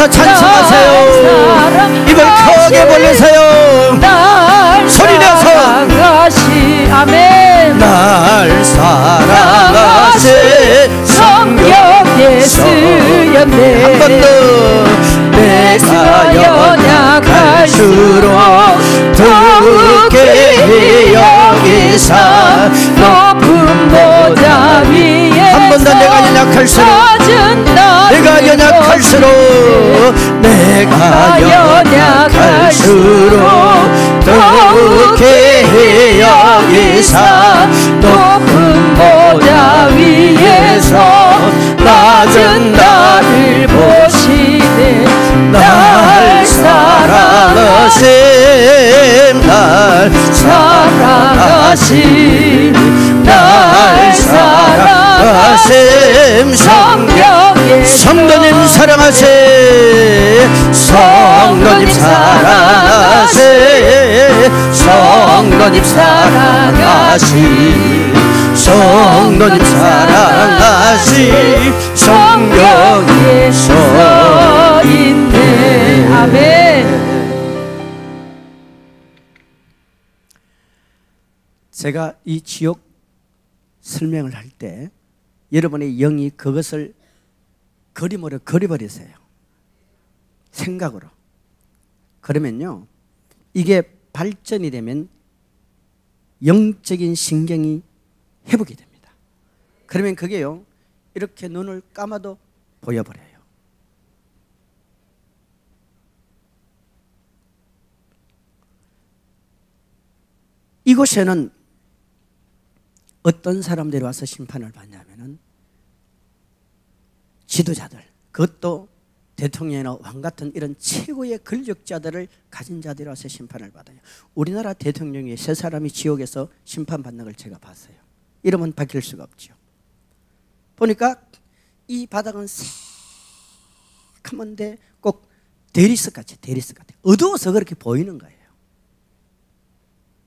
일어나 찬송하세요. 입을 크게 벌리세요. 소리 내서 아멘. 날 사랑하신 성경에 쓰였네. 한 번 더. 내가 연약할수록 더욱게 여기사 높은 보좌 위에 한 번 더. 내가 연약할수록 내가 연약할수록 더욱게 여기사 높은 보좌 위에서 낮은 나를 보시네. 날 사랑하신 날 사랑하신 날 사랑하신 성도님 사랑하신 성도님 사랑하신 성도님 사랑하신 성도님 사랑하신 성경에 써있네. 아멘. 제가 이 지옥 설명을 할 때 여러분의 영이 그것을 그림으로 그려버리세요. 생각으로. 그러면요, 이게 발전이 되면 영적인 신경이 회복이 됩니다. 그러면 그게요, 이렇게 눈을 감아도 보여버려요. 이곳에는 어떤 사람들이 와서 심판을 받냐면은 지도자들, 그것도 대통령이나 왕 같은 이런 최고의 권력자들을 가진 자들이 와서 심판을 받아요. 우리나라 대통령이 세 사람이 지옥에서 심판받는 걸 제가 봤어요. 이러면 바뀔 수가 없죠. 보니까 이 바닥은 새카만데 꼭 대리석같이, 대리석 같아. 어두워서 그렇게 보이는 거예요.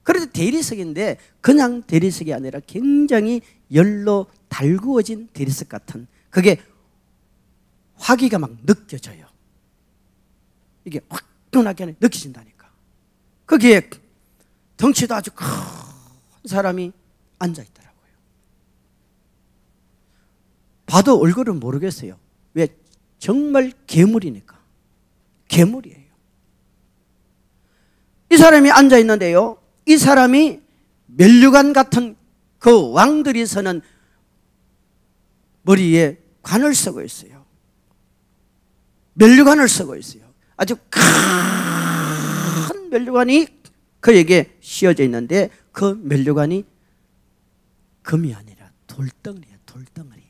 그래도 대리석인데 그냥 대리석이 아니라 굉장히 열로 달구어진 대리석 같은, 그게 화기가 막 느껴져요. 이게 화끈하게 느껴진다니까. 거기에 덩치도 아주 큰 사람이 앉아있더라고요. 봐도 얼굴은 모르겠어요. 왜? 정말 괴물이니까. 괴물이에요. 이 사람이 앉아있는데요, 이 사람이 면류관 같은 그 왕들이 서는 머리에 관을 쓰고 있어요. 면류관을 쓰고 있어요. 아주 큰 면류관이 그에게 씌워져 있는데 그 면류관이 금이 아니라 돌덩어리야. 돌덩어리.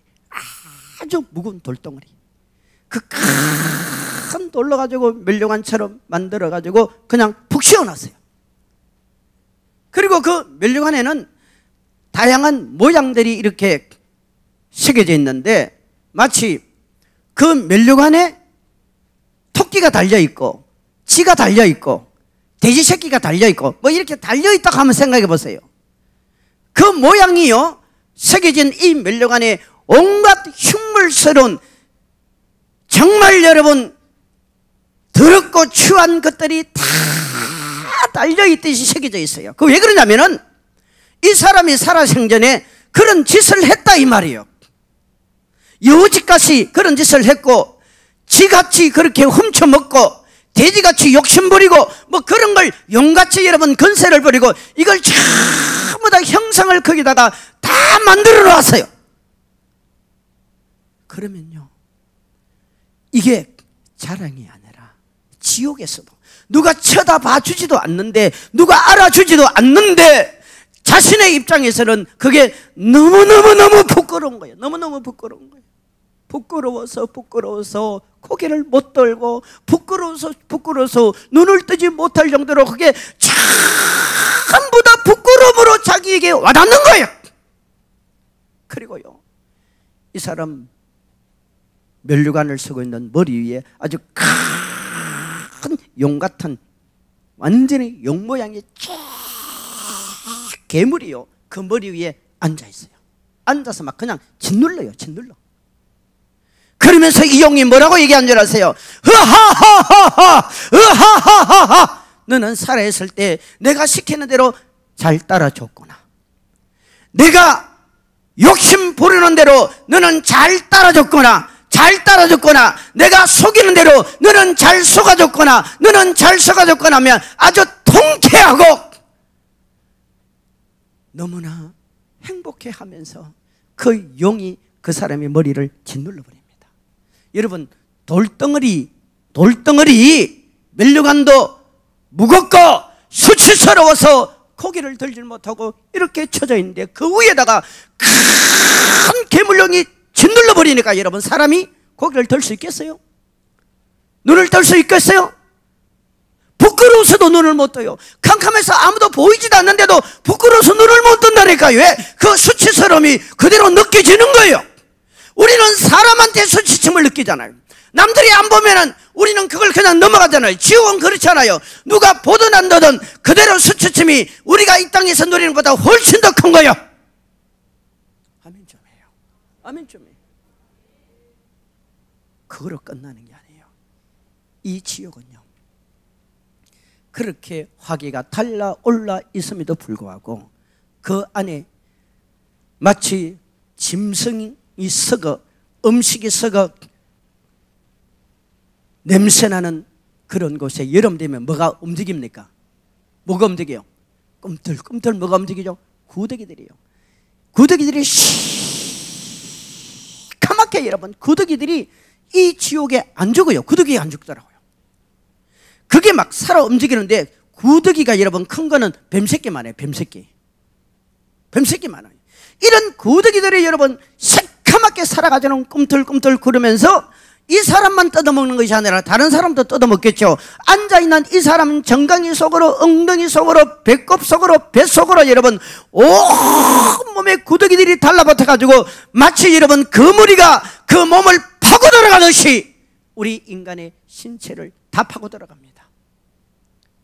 아주 무거운 돌덩어리. 그 큰 돌로 가지고 면류관처럼 만들어 가지고 그냥 푹 씌워놨어요. 그리고 그 면류관에는 다양한 모양들이 이렇게 새겨져 있는데 마치 그 면류관에 토끼가 달려있고 쥐가 달려있고 돼지 새끼가 달려있고 뭐 이렇게 달려있다고 한번 생각해 보세요. 그 모양이요, 새겨진 이 면류관에 온갖 흉물스러운, 정말 여러분 더럽고 추한 것들이 다 달려있듯이 새겨져 있어요. 그 왜 그러냐면은 이 사람이 살아생전에 그런 짓을 했다 이 말이에요. 여우짓같이 그런 짓을 했고, 쥐같이 그렇게 훔쳐먹고, 돼지같이 욕심부리고 뭐 그런 걸 용같이 여러분 건세를 부리고 이걸 전부 다 형상을 거기다가 다 만들어 놨어요. 그러면요, 이게 자랑이 아니라 지옥에서도 누가 쳐다봐 주지도 않는데, 누가 알아주지도 않는데 자신의 입장에서는 그게 너무너무 부끄러운 거예요. 너무너무 부끄러운 거예요. 부끄러워서 고개를 못 들고, 부끄러워서 눈을 뜨지 못할 정도로 그게 전부 다 부끄러움으로 자기에게 와닿는 거예요. 그리고요, 이 사람 면류관을 쓰고 있는 머리 위에 아주 큰 용 같은, 완전히 용 모양의 괴물이요, 그 머리 위에 앉아 있어요. 앉아서 막 그냥 짓눌러요. 짓눌러. 그러면서 이 용이 뭐라고 얘기한 줄 아세요? 으하하하하, 으하하하하. 너는 살아있을 때 내가 시키는 대로 잘 따라줬구나. 내가 욕심 부리는 대로 너는 잘 따라줬구나. 잘 따라줬구나. 내가 속이는 대로 너는 잘 속아줬구나. 너는 잘 속아줬구나 하면 아주 통쾌하고 너무나 행복해하면서 그 용이 그 사람의 머리를 짓눌러 버립니다. 여러분, 돌덩어리 멜류관도 무겁고 수치스러워서 고개를 들지 못하고 이렇게 쳐져 있는데 그 위에다가 큰 괴물용이 짓눌러 버리니까 여러분, 사람이 고개를 들 수 있겠어요? 눈을 뜰 수 있겠어요? 부끄러워서도 눈을 못 떠요. 캄캄해서 아무도 보이지도 않는데도 부끄러워서 눈을 못 뜬다니까요. 왜? 그 수치스러움이 그대로 느껴지는 거예요. 우리는 사람한테 수치심을 느끼잖아요. 남들이 안 보면은 우리는 그걸 그냥 넘어가잖아요. 지옥은 그렇잖아요. 누가 보든 안 보든 그대로 수치심이 우리가 이 땅에서 누리는 것보다 훨씬 더 큰 거예요. 아멘 좀 해요. 아멘 좀 해요. 그거로 끝나는 게 아니에요. 이 지옥은요, 그렇게 화기가 달라올라 있음에도 불구하고 그 안에 마치 짐승이 썩어, 음식이 썩어 냄새나는 그런 곳에 여름 되면 뭐가 움직입니까? 뭐가 움직여요? 꿈틀꿈틀 뭐가 움직이죠? 구더기들이요. 구더기들이 시커멓게, 여러분, 구더기들이 이 지옥에 안 죽어요. 구더기 안 죽더라고요. 그게 막 살아 움직이는데 구더기가 여러분 큰 거는 뱀새끼만 해요. 뱀새끼 많아요. 이런 구더기들이 여러분 새카맣게 살아가지는 꿈틀꿈틀 구르면서 이 사람만 뜯어먹는 것이 아니라 다른 사람도 뜯어먹겠죠. 앉아있는 이 사람은 정강이 속으로, 엉덩이 속으로, 배꼽 속으로, 배 속으로 여러분 온몸에 구더기들이 달라붙어가지고 마치 여러분 그 무리가 그 몸을 파고 들어가듯이 우리 인간의 신체를 다 파고 들어갑니다.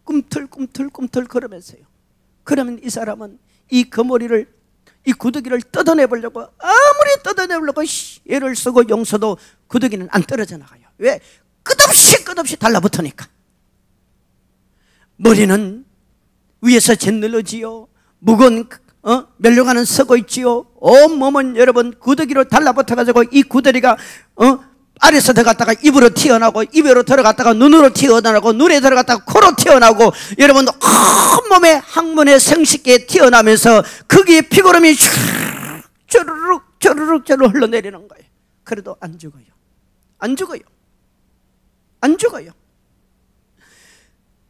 꿈틀꿈틀 걸으면서요. 그러면 이 사람은 이 거머리를, 이 구더기를 뜯어내보려고 아무리 뜯어내려고 애를 쓰고 용서도 구더기는 안 떨어져 나가요. 왜? 끝없이 달라붙으니까. 머리는 위에서 짓눌러지요. 묵은 멜로가는 서고 있지요. 온몸은 여러분 구더기로 달라붙어가지고 이 구더기가 아래서 들어갔다가 입으로 튀어나오고, 입으로 들어갔다가 눈으로 튀어나오고, 눈에 들어갔다가 코로 튀어나오고, 여러분 온몸에 항문에 생식기에 튀어나오면서 거기에 피고름이 쪼르륵 흘러내리는 거예요. 그래도 안 죽어요.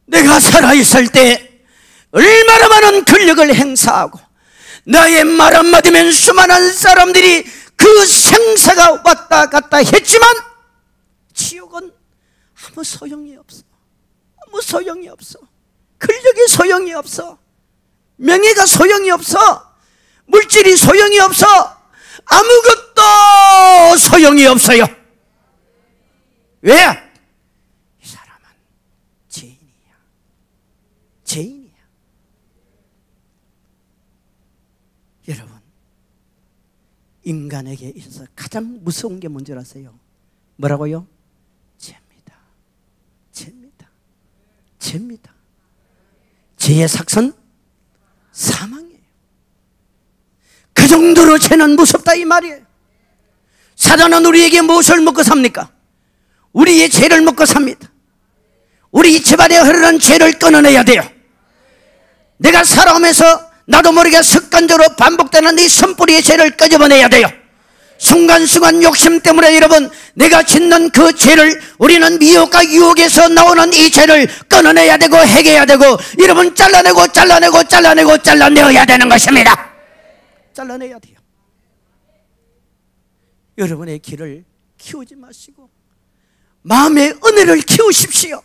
내가 살아있을 때 얼마나 많은 권력을 행사하고 나의 말 한마디면 수많은 사람들이 그 생사가 왔다 갔다 했지만 지옥은 아무 소용이 없어. 권력이 소용이 없어. 명예가 소용이 없어. 물질이 소용이 없어. 아무것도 소용이 없어요. 왜? 이 사람은 죄인이야. 여러분, 인간에게 있어서 가장 무서운 게 뭔지 아세요? 뭐라고요? 죄입니다. 죄의 삭선 사망이에요. 그 정도로 죄는 무섭다 이 말이에요. 사단은 우리에게 무엇을 먹고 삽니까? 우리의 죄를 먹고 삽니다. 우리 집안에 흐르는 죄를 끊어내야 돼요. 내가 살아오면서 나도 모르게 습관적으로 반복되는 이 선뿌리의 죄를 끄집어내야 돼요. 순간순간 욕심 때문에 여러분 내가 짓는 그 죄를, 우리는 미혹과 유혹에서 나오는 이 죄를 끊어내야 되고 해결해야 되고 여러분 잘라내야 되는 것입니다. 잘라내야 돼요. 여러분의 길을 키우지 마시고 마음의 은혜를 키우십시오.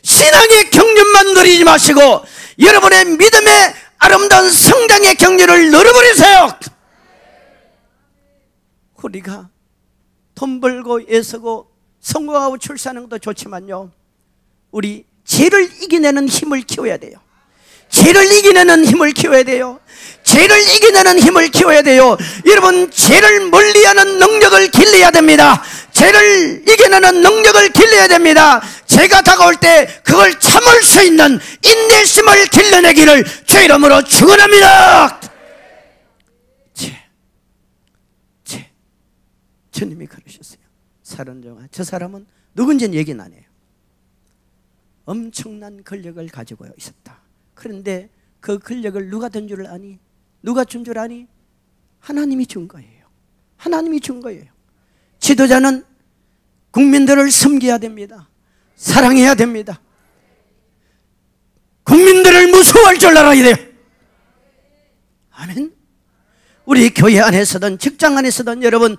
신앙의 경륜만 누리지 마시고 여러분의 믿음의 아름다운 성장의 경륜을 누려버리세요. 우리가 돈 벌고 애쓰고 성공하고 출세하는 것도 좋지만요, 우리 죄를 이겨내는 힘을 키워야 돼요. 죄를 이겨내는 힘을 키워야 돼요. 죄를 이겨내는 힘을 키워야 돼요. 여러분, 죄를 멀리하는 능력을 길러야 됩니다. 죄를 이겨내는 능력을 길러야 됩니다. 죄가 다가올 때 그걸 참을 수 있는 인내심을 길러내기를 주 이름으로 축원합니다. 죄. 주님이 그러셨어요. 사람중에 저 사람은 누군지는 얘기는 안 해요. 엄청난 권력을 가지고 있었다. 그런데 그 권력을 누가 든 줄 아니? 누가 준 줄 아니? 하나님이 준 거예요. 하나님이 준 거예요. 지도자는 국민들을 섬겨야 됩니다. 사랑해야 됩니다. 국민들을 무서워할 줄 알아야 돼요. 아멘. 우리 교회 안에서든 직장 안에서든 여러분,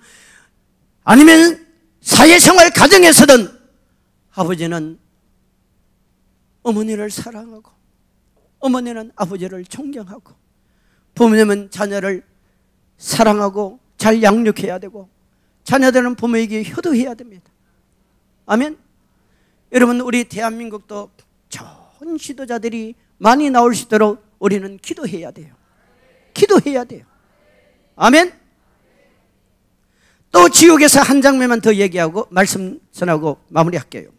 아니면 사회생활 가정에서든 아버지는 어머니를 사랑하고 어머니는 아버지를 존경하고 부모님은 자녀를 사랑하고 잘 양육해야 되고 자녀들은 부모에게 효도해야 됩니다. 아멘. 여러분, 우리 대한민국도 좋은 지도자들이 많이 나올 수 있도록 우리는 기도해야 돼요. 기도해야 돼요. 아멘. 또 지옥에서 한 장면만 더 얘기하고 말씀 전하고 마무리할게요.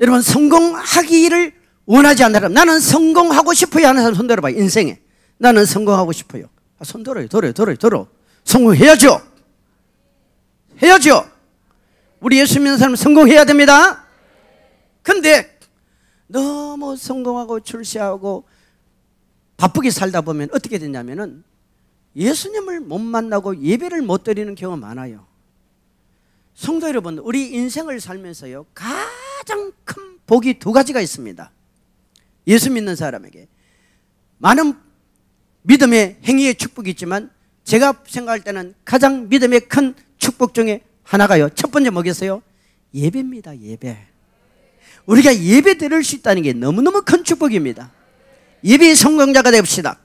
여러분, 성공하기를 원하지 않는 사람, 나는 성공하고 싶어요 하는 사람 손 들어봐요. 인생에 나는 성공하고 싶어요. 손 들어요. 성공해야죠. 해야죠. 우리 예수 믿는 사람 성공해야 됩니다. 근데 너무 성공하고 출세하고 바쁘게 살다 보면 어떻게 되냐면은 예수님을 못 만나고 예배를 못 드리는 경우가 많아요. 성도 여러분, 우리 인생을 살면서요, 가장 큰 복이 두 가지가 있습니다. 예수 믿는 사람에게 많은 믿음의 행위의 축복이 있지만 제가 생각할 때는 가장 믿음의 큰 축복 중에 하나가요, 첫 번째 뭐겠어요? 예배입니다. 예배. 우리가 예배 드릴 수 있다는 게 너무너무 큰 축복입니다. 예배의 성공자가 됩시다.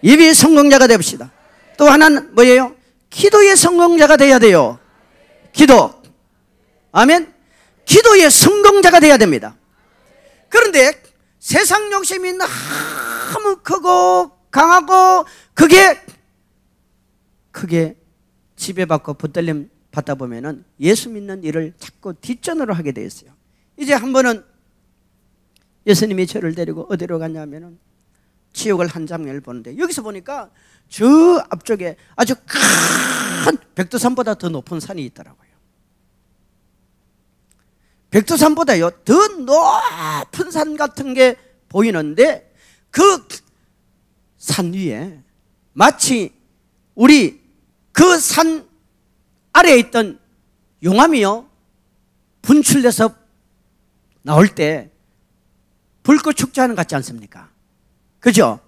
예배의 성공자가 됩시다. 또 하나는 뭐예요? 기도의 성공자가 돼야 돼요. 기도. 아멘. 기도의 성공자가 돼야 됩니다. 그런데 세상 욕심이 너무 크고 강하고 그게 지배받고 붙들림 받다 보면은 예수 믿는 일을 자꾸 뒷전으로 하게 되어 있어요. 이제 한 번은 예수님이 저를 데리고 어디로 갔냐면은 지옥을 한 장면을 보는데, 여기서 보니까 저 앞쪽에 아주 큰 백두산보다 더 높은 산이 있더라고요. 백두산보다요 더 높은 산 같은 게 보이는데, 그 산 위에 마치 우리 그 산 아래에 있던 용암이요 분출돼서 나올 때 불꽃 축제하는 것 같지 않습니까? 그죠?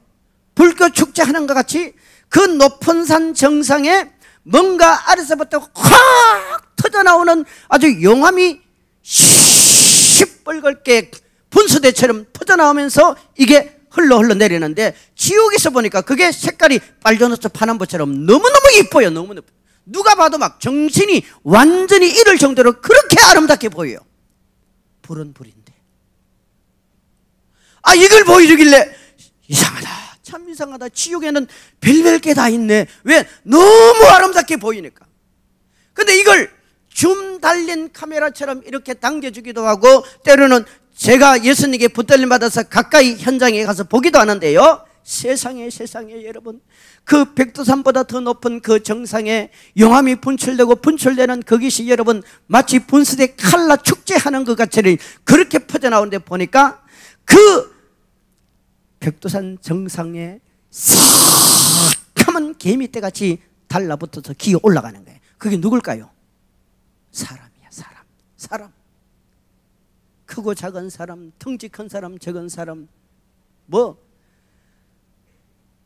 불꽃 축제하는 것 같이 그 높은 산 정상에 뭔가 아래서부터 확 터져나오는 아주 용암이 시뻘겋게 분수대처럼 터져나오면서 이게 흘러 내리는데, 지옥에서 보니까 그게 색깔이 빨간옷 파남보처럼 너무너무 이뻐요. 너무너무. 누가 봐도 막 정신이 완전히 잃을 정도로 그렇게 아름답게 보여요. 불은 불인데. 아, 이걸 보여주길래 이상하다. 참 이상하다. 지옥에는 별별 게 다 있네. 왜? 너무 아름답게 보이니까. 근데 이걸 줌 달린 카메라처럼 이렇게 당겨주기도 하고, 때로는 제가 예수님께 붙들림 받아서 가까이 현장에 가서 보기도 하는데요, 세상에 여러분, 그 백두산보다 더 높은 그 정상에 용암이 분출되고 분출되는 그것이 여러분 마치 분수대 칼라 축제하는 것 같이 그렇게 퍼져나오는데, 보니까 그 백두산 정상에 새까만 개미떼같이 달라붙어서 기어 올라가는 거예요. 그게 누굴까요? 사람이야. 사람. 크고 작은 사람, 덩치 큰 사람, 적은 사람, 뭐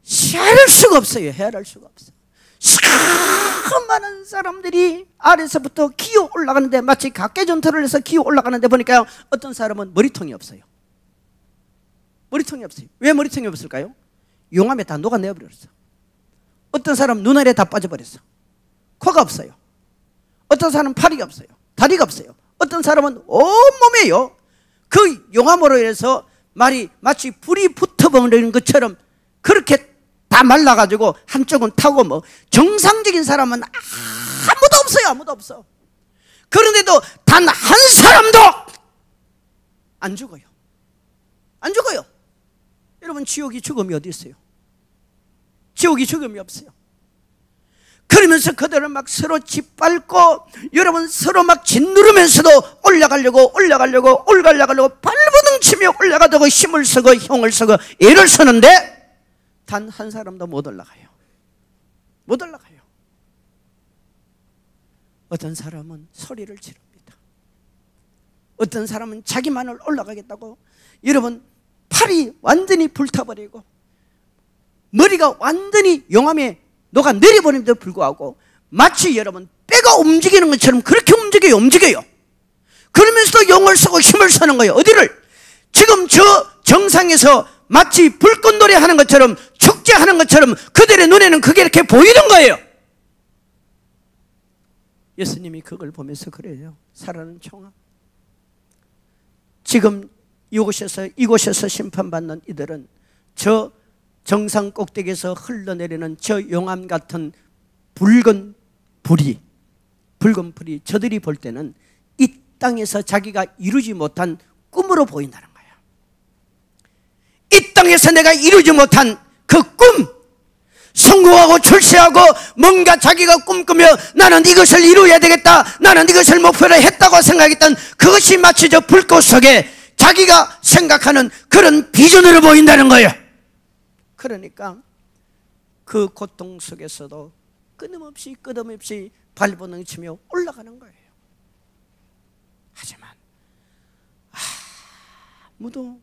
헤아릴 수가 없어요. 헤아릴 수가 없어. 수많은 사람들이 아래서부터 기어 올라가는데, 마치 각개전투를 해서 기어 올라가는데 보니까요, 어떤 사람은 머리통이 없어요. 머리통이 없어요. 왜 머리통이 없을까요? 용암에 다 녹아내버렸어. 어떤 사람은 눈알에 다 빠져버렸어. 코가 없어요. 어떤 사람은 팔이 없어요. 다리가 없어요. 어떤 사람은 온몸에요, 그 용암으로 인해서 말이 마치 불이 붙어버리는 것처럼 그렇게 다 말라가지고 한쪽은 타고 뭐 정상적인 사람은 아무도 없어요. 아무도 없어. 그런데도 단 한 사람도 안 죽어요. 안 죽어요. 여러분, 지옥이 죽음이 어디 있어요? 지옥이 죽음이 없어요. 그러면서 그들은 막 서로 짓밟고 여러분 서로 막 짓누르면서도 올라가려고 발버둥 치며 올라가다가 힘을 쓰고 형을 쓰고 애를 쓰는데 단 한 사람도 못 올라가요. 못 올라가요. 어떤 사람은 소리를 지릅니다. 어떤 사람은 자기만을 올라가겠다고 여러분 팔이 완전히 불타버리고 머리가 완전히 용암에 녹아 내려버림에도 불구하고 마치 여러분 뼈가 움직이는 것처럼 그렇게 움직여요. 그러면서도 용을 쓰고 힘을 쓰는 거예요. 어디를? 지금 저 정상에서 마치 불꽃놀이 하는 것처럼 축제하는 것처럼 그들의 눈에는 그게 이렇게 보이는 거예요. 예수님이 그걸 보면서 그래요. 살아는 총아, 지금 이곳에서 심판받는 이들은 저 정상 꼭대기에서 흘러내리는 저 용암 같은 붉은 불이 저들이 볼 때는 이 땅에서 자기가 이루지 못한 꿈으로 보인다는 거예요. 이 땅에서 내가 이루지 못한 그 꿈, 성공하고 출세하고 뭔가 자기가 꿈꾸며 나는 이것을 이루어야 되겠다, 나는 이것을 목표로 했다고 생각했던 그것이 마치 저 불꽃 속에 자기가 생각하는 그런 비전으로 보인다는 거예요. 그러니까 그 고통 속에서도 끊임없이 발버둥 치며 올라가는 거예요. 하지만 아무도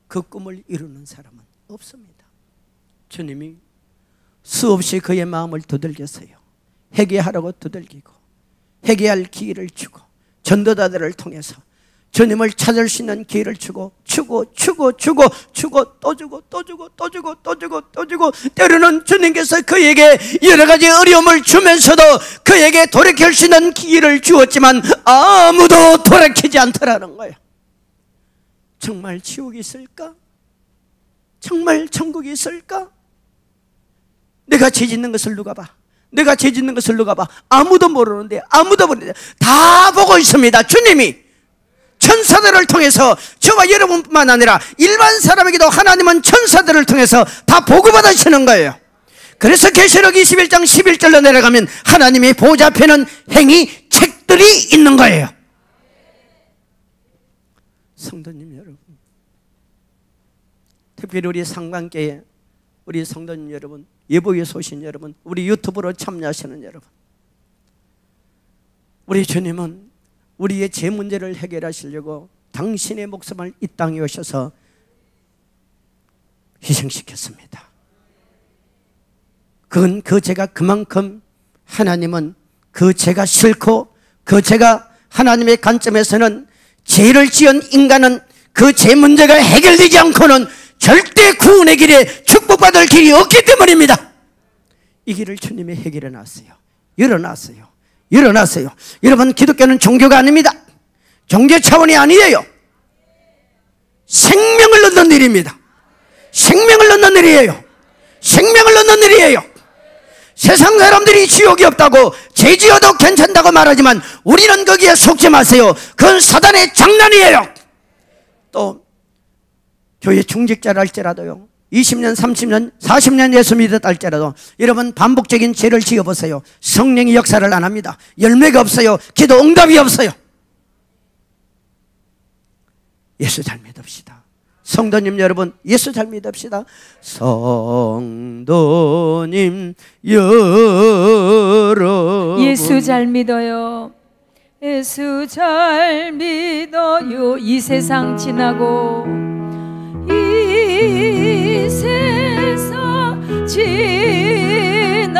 그 꿈을 이루는 사람은 없습니다. 주님이 수없이 그의 마음을 두들겼어요. 회개하라고 두들기고 회개할 기회를 주고 전도자들을 통해서 주님을 찾을 수 있는 기회를 주고 또 주고 때로는 주님께서 그에게 여러 가지 어려움을 주면서도 그에게 돌이킬 수 있는 기회를 주었지만 아무도 돌이키지 않더라는 거예요. 정말 지옥이 있을까? 정말 천국이 있을까? 내가 죄 짓는 것을 누가 봐? 아무도 모르는데 다 보고 있습니다. 주님이 천사들을 통해서 저와 여러분뿐만 아니라 일반 사람에게도 하나님은 천사들을 통해서 다 보고받으시는 거예요. 그래서 계시록 21장 11절로 내려가면 하나님의 보좌 앞에는 행위 책들이 있는 거예요. 성도님 여러분, 특별히 우리 상관교회 우리 성도님 여러분, 예보에서 오신 여러분, 우리 유튜브로 참여하시는 여러분, 우리 주님은 우리의 죄 문제를 해결하시려고 당신의 목숨을 이 땅에 오셔서 희생시켰습니다. 그건 그 죄가 그만큼 하나님은 그 죄가 싫고 그 죄가 하나님의 관점에서는 죄를 지은 인간은 그 죄 문제가 해결되지 않고는 절대 구원의 길에 축복받을 길이 없기 때문입니다. 이 길을 주님이 해결해 놨어요. 일어났어요. 여러분, 기독교는 종교가 아닙니다. 종교 차원이 아니에요. 생명을 얻는 일입니다. 생명을 얻는 일이에요. 세상 사람들이 지옥이 없다고 죄 지어도 괜찮다고 말하지만 우리는 거기에 속지 마세요. 그건 사단의 장난이에요. 또 교회 중직자라 할지라도요, 20년, 30년, 40년 예수 믿었다 할지라도 여러분 반복적인 죄를 지어보세요. 성령이 역사를 안 합니다. 열매가 없어요. 기도 응답이 없어요. 예수 잘 믿읍시다. 성도님 여러분, 예수 잘 믿읍시다. 성도님 여러분, 예수 잘 믿어요. 예수 잘 믿어요. 이 세상 지나고 이 세상 지나고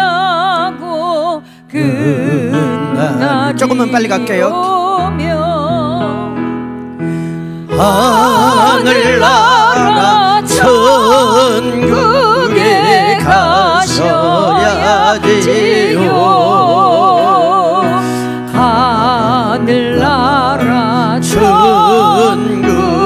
그날이 조금만 빨리 갈게요. 하늘나라 천국에 가셔야지요. 하늘나라 천국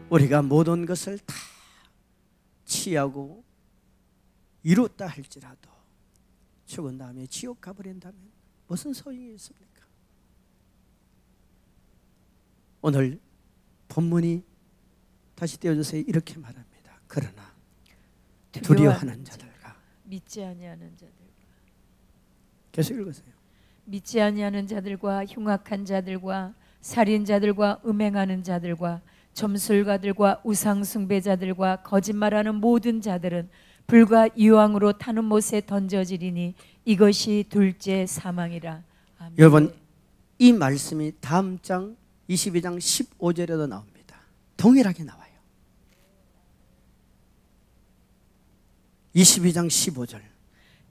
우리가 모든 것을 다 취하고 이뤘다 할지라도 죽은 다음에 지옥 가버린다면 무슨 소용이 있습니까? 오늘 본문이 다시 띄워주세요. 이렇게 말합니다. 그러나 두려워하는 자들과 믿지 아니하는 자들과 계속 읽으세요. 믿지 아니하는 자들과 흉악한 자들과 살인자들과 음행하는 자들과 점술가들과 우상숭배자들과 거짓말하는 모든 자들은 불과 유황으로 타는 못에 던져지리니 이것이 둘째 사망이라. 아멘. 여러분, 이 말씀이 다음 장 22장 15절에도 나옵니다. 동일하게 나와요. 22장 15절.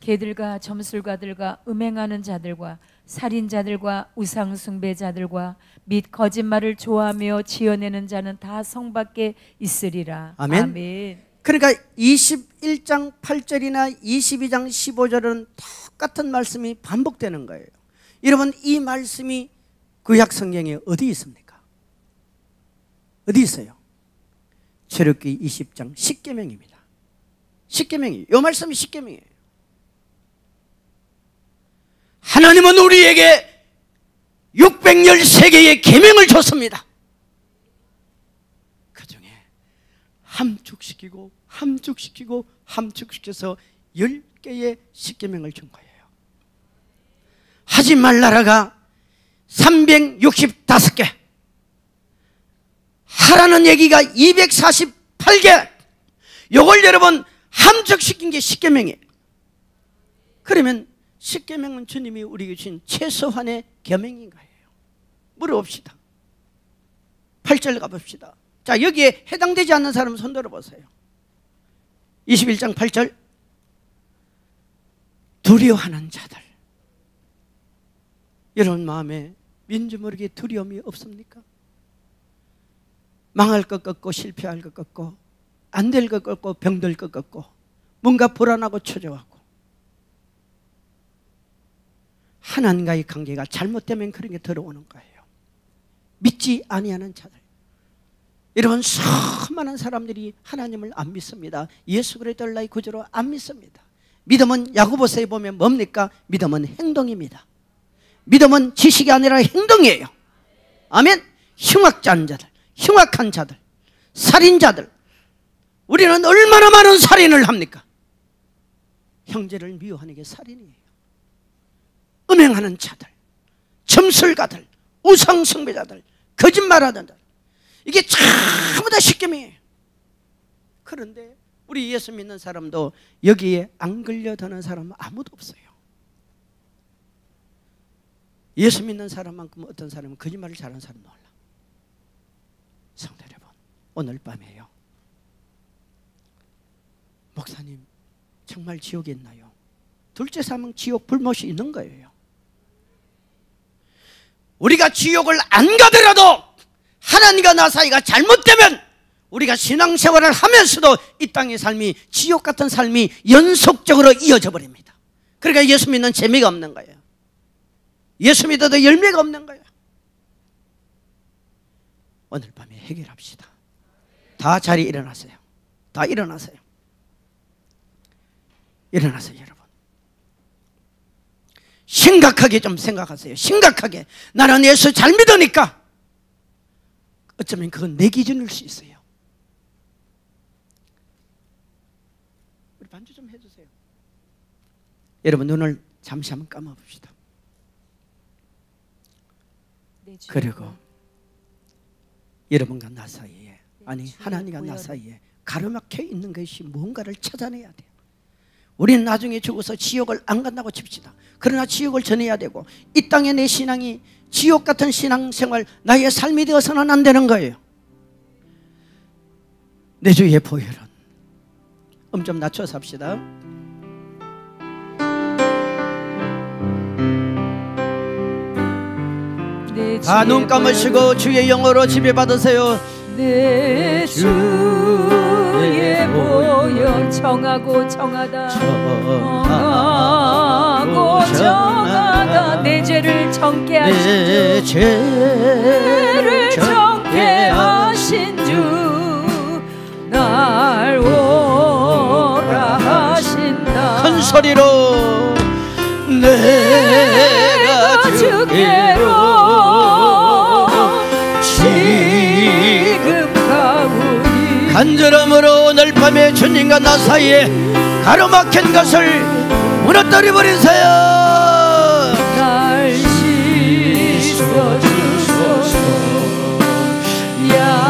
개들과 점술가들과 음행하는 자들과 살인자들과 우상숭배자들과 및 거짓말을 좋아하며 지어내는 자는 다 성 밖에 있으리라. 아멘. 아멘. 그러니까 21장 8절이나 22장 15절은 똑같은 말씀이 반복되는 거예요. 여러분, 이 말씀이 구약 성경에 어디 있습니까? 어디 있어요? 출애굽기 20장 10계명입니다. 10계명이에요. 이 말씀이 10계명이에요. 하나님은 우리에게 613개의 계명을 줬습니다. 그 중에 함축시키고 함축시켜서 10개의 10계명을 준 거예요. 하지 말라라가 365개, 하라는 얘기가 248개. 요걸 여러분 함축시킨 게 10계명이에요. 그러면 10계명은 주님이 우리에게 주신 최소한의 계명인 거예요. 물어봅시다. 8절 가봅시다. 자, 여기에 해당되지 않는 사람 손 들어보세요. 21장 8절. 두려워하는 자들. 여러분 마음에 왠지 모르게 두려움이 없습니까? 망할 것 같고 실패할 것 같고 안 될 것 같고 병들 것 같고 뭔가 불안하고 초조하고 하나님과의 관계가 잘못되면 그런 게 들어오는 거예요. 믿지 아니하는 자들. 여러분, 수많은 사람들이 하나님을 안 믿습니다. 예수 그리스도를 나의 구주로 안 믿습니다. 믿음은 야고보서에 보면 뭡니까? 믿음은 행동입니다. 믿음은 지식이 아니라 행동이에요. 아멘. 흉악한 자들, 흉악한 자들, 살인자들. 우리는 얼마나 많은 살인을 합니까? 형제를 미워하는 게 살인이에요. 음행하는 자들, 점술가들, 우상숭배자들, 거짓말하는 자들. 이게 전부 다 10계명이에요. 그런데 우리 예수 믿는 사람도 여기에 안 걸려드는 사람은 아무도 없어요. 예수 믿는 사람만큼 어떤 사람은 거짓말을 잘하는 사람 몰라. 성도 여러분, 오늘 밤에요, 목사님 정말 지옥에 있나요? 둘째 사망 지옥 불못이 있는 거예요. 우리가 지옥을 안 가더라도 하나님과 나 사이가 잘못되면 우리가 신앙생활을 하면서도 이 땅의 삶이 지옥 같은 삶이 연속적으로 이어져 버립니다. 그러니까 예수 믿는 재미가 없는 거예요. 예수 믿어도 열매가 없는 거예요. 오늘 밤에 해결합시다. 다 자리에 일어나세요. 다 일어나세요. 일어나세요, 여러분. 심각하게 좀 생각하세요. 심각하게. 나는 예수 잘 믿으니까 어쩌면 그건 내 기준일 수 있어요. 우리 반주 좀 해주세요. 여러분, 눈을 잠시 한번 감아봅시다. 그리고 여러분과 나 사이에, 아니 하나님과 나 사이에 가로막혀 있는 것이 무언가를 찾아내야 돼요. 우리는 나중에 죽어서 지옥을 안 간다고 칩시다. 그러나 지옥을 전해야 되고, 이 땅에 내 신앙이 지옥 같은 신앙생활, 나의 삶이 되어서는 안 되는 거예요. 내 주의 보혈은, 좀 낮춰서 합시다. 다 눈 감으시고 주의 영어로 지배받으세요. 내 주의 보혈 정하고 정하다, 정하고 정하다. 내 죄를 정케 하신 주, 죄를 정케 하신 주, 소리로 내가 주께로 지금 가오니 간절함으로 오늘 밤에 주님과 나 사이에 가로막힌 것을 무너뜨려 버리세요. 날 씻어주소서.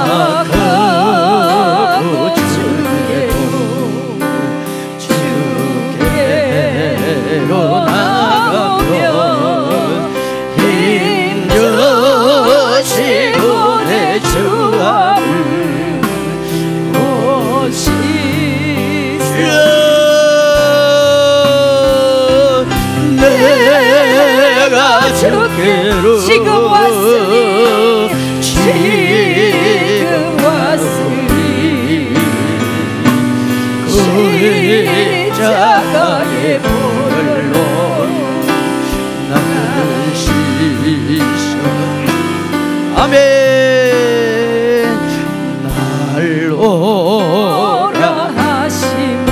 약하고 주께로 나가면 힘주시고 내 주 앞을 오시소. 내가 주께로 지금 왔으니 지금 왔으니 십자가의 보혈로 나를 씻어. 아멘. 날 오라 하심은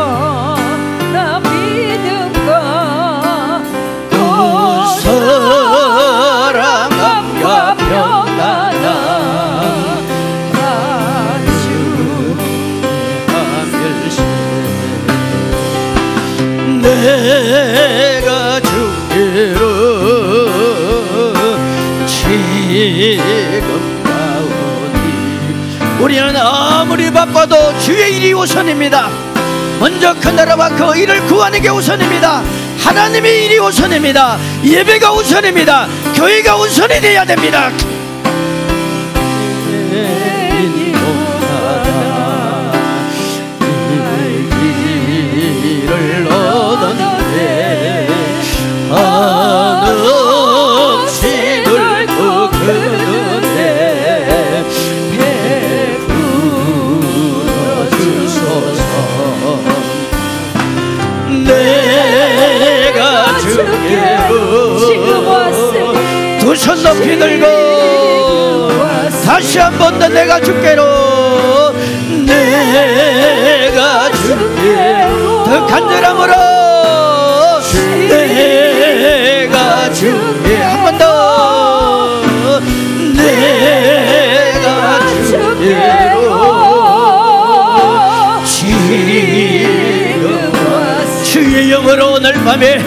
온전한 믿음과 또 사랑과 평안한 내가 주께로 지금 가오니 우리는 아무리 바빠도 주의 일이 우선입니다. 먼저 그 나라와 그 일을 구하는 게 우선입니다. 하나님의 일이 우선입니다. 예배가 우선입니다. 교회가 우선이 되어야 됩니다. 길을 얻었는데 한없이 넓고 크는데 베풀어 주소서. 내가 주께로 지금 왔으니 두 손 높이 들고 다시 한 번 더 내가 주께로 내가 주께로 더 간절함으로 내가 주께 한 번 더 내가 주께로 지금 주의 영으로 오늘 밤에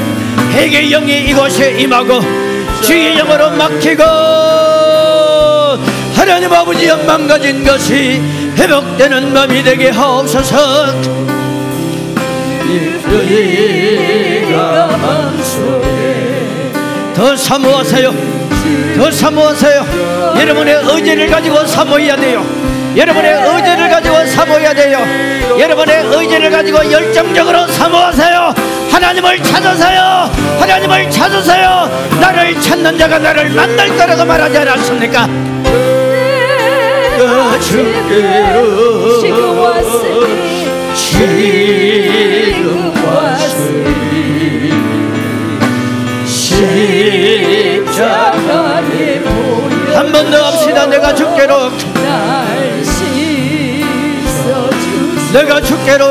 회개의 영이 이곳에 임하고 주의 영으로 막히고 하나님 아버지 영망 가진 것이 회복되는 밤이 되게 하옵소서. 더 사모하세요. 더 사모하세요. 여러분의 의지를 가지고 사모해야 돼요. 여러분의 의지를 가지고 사모해야 돼요. 여러분의 의지를 가지고 열정적으로 사모하세요. 하나님을 찾으세요. 하나님을 찾으세요. 나를 찾는 자가 나를 만날 거라고 말하지 않았습니까? 주께로 지금 왔으니 지금 왔으니 십자가의 보혈 한 번 더 합시다. 내가 주께로 날 씻어주소서. 내가 주께로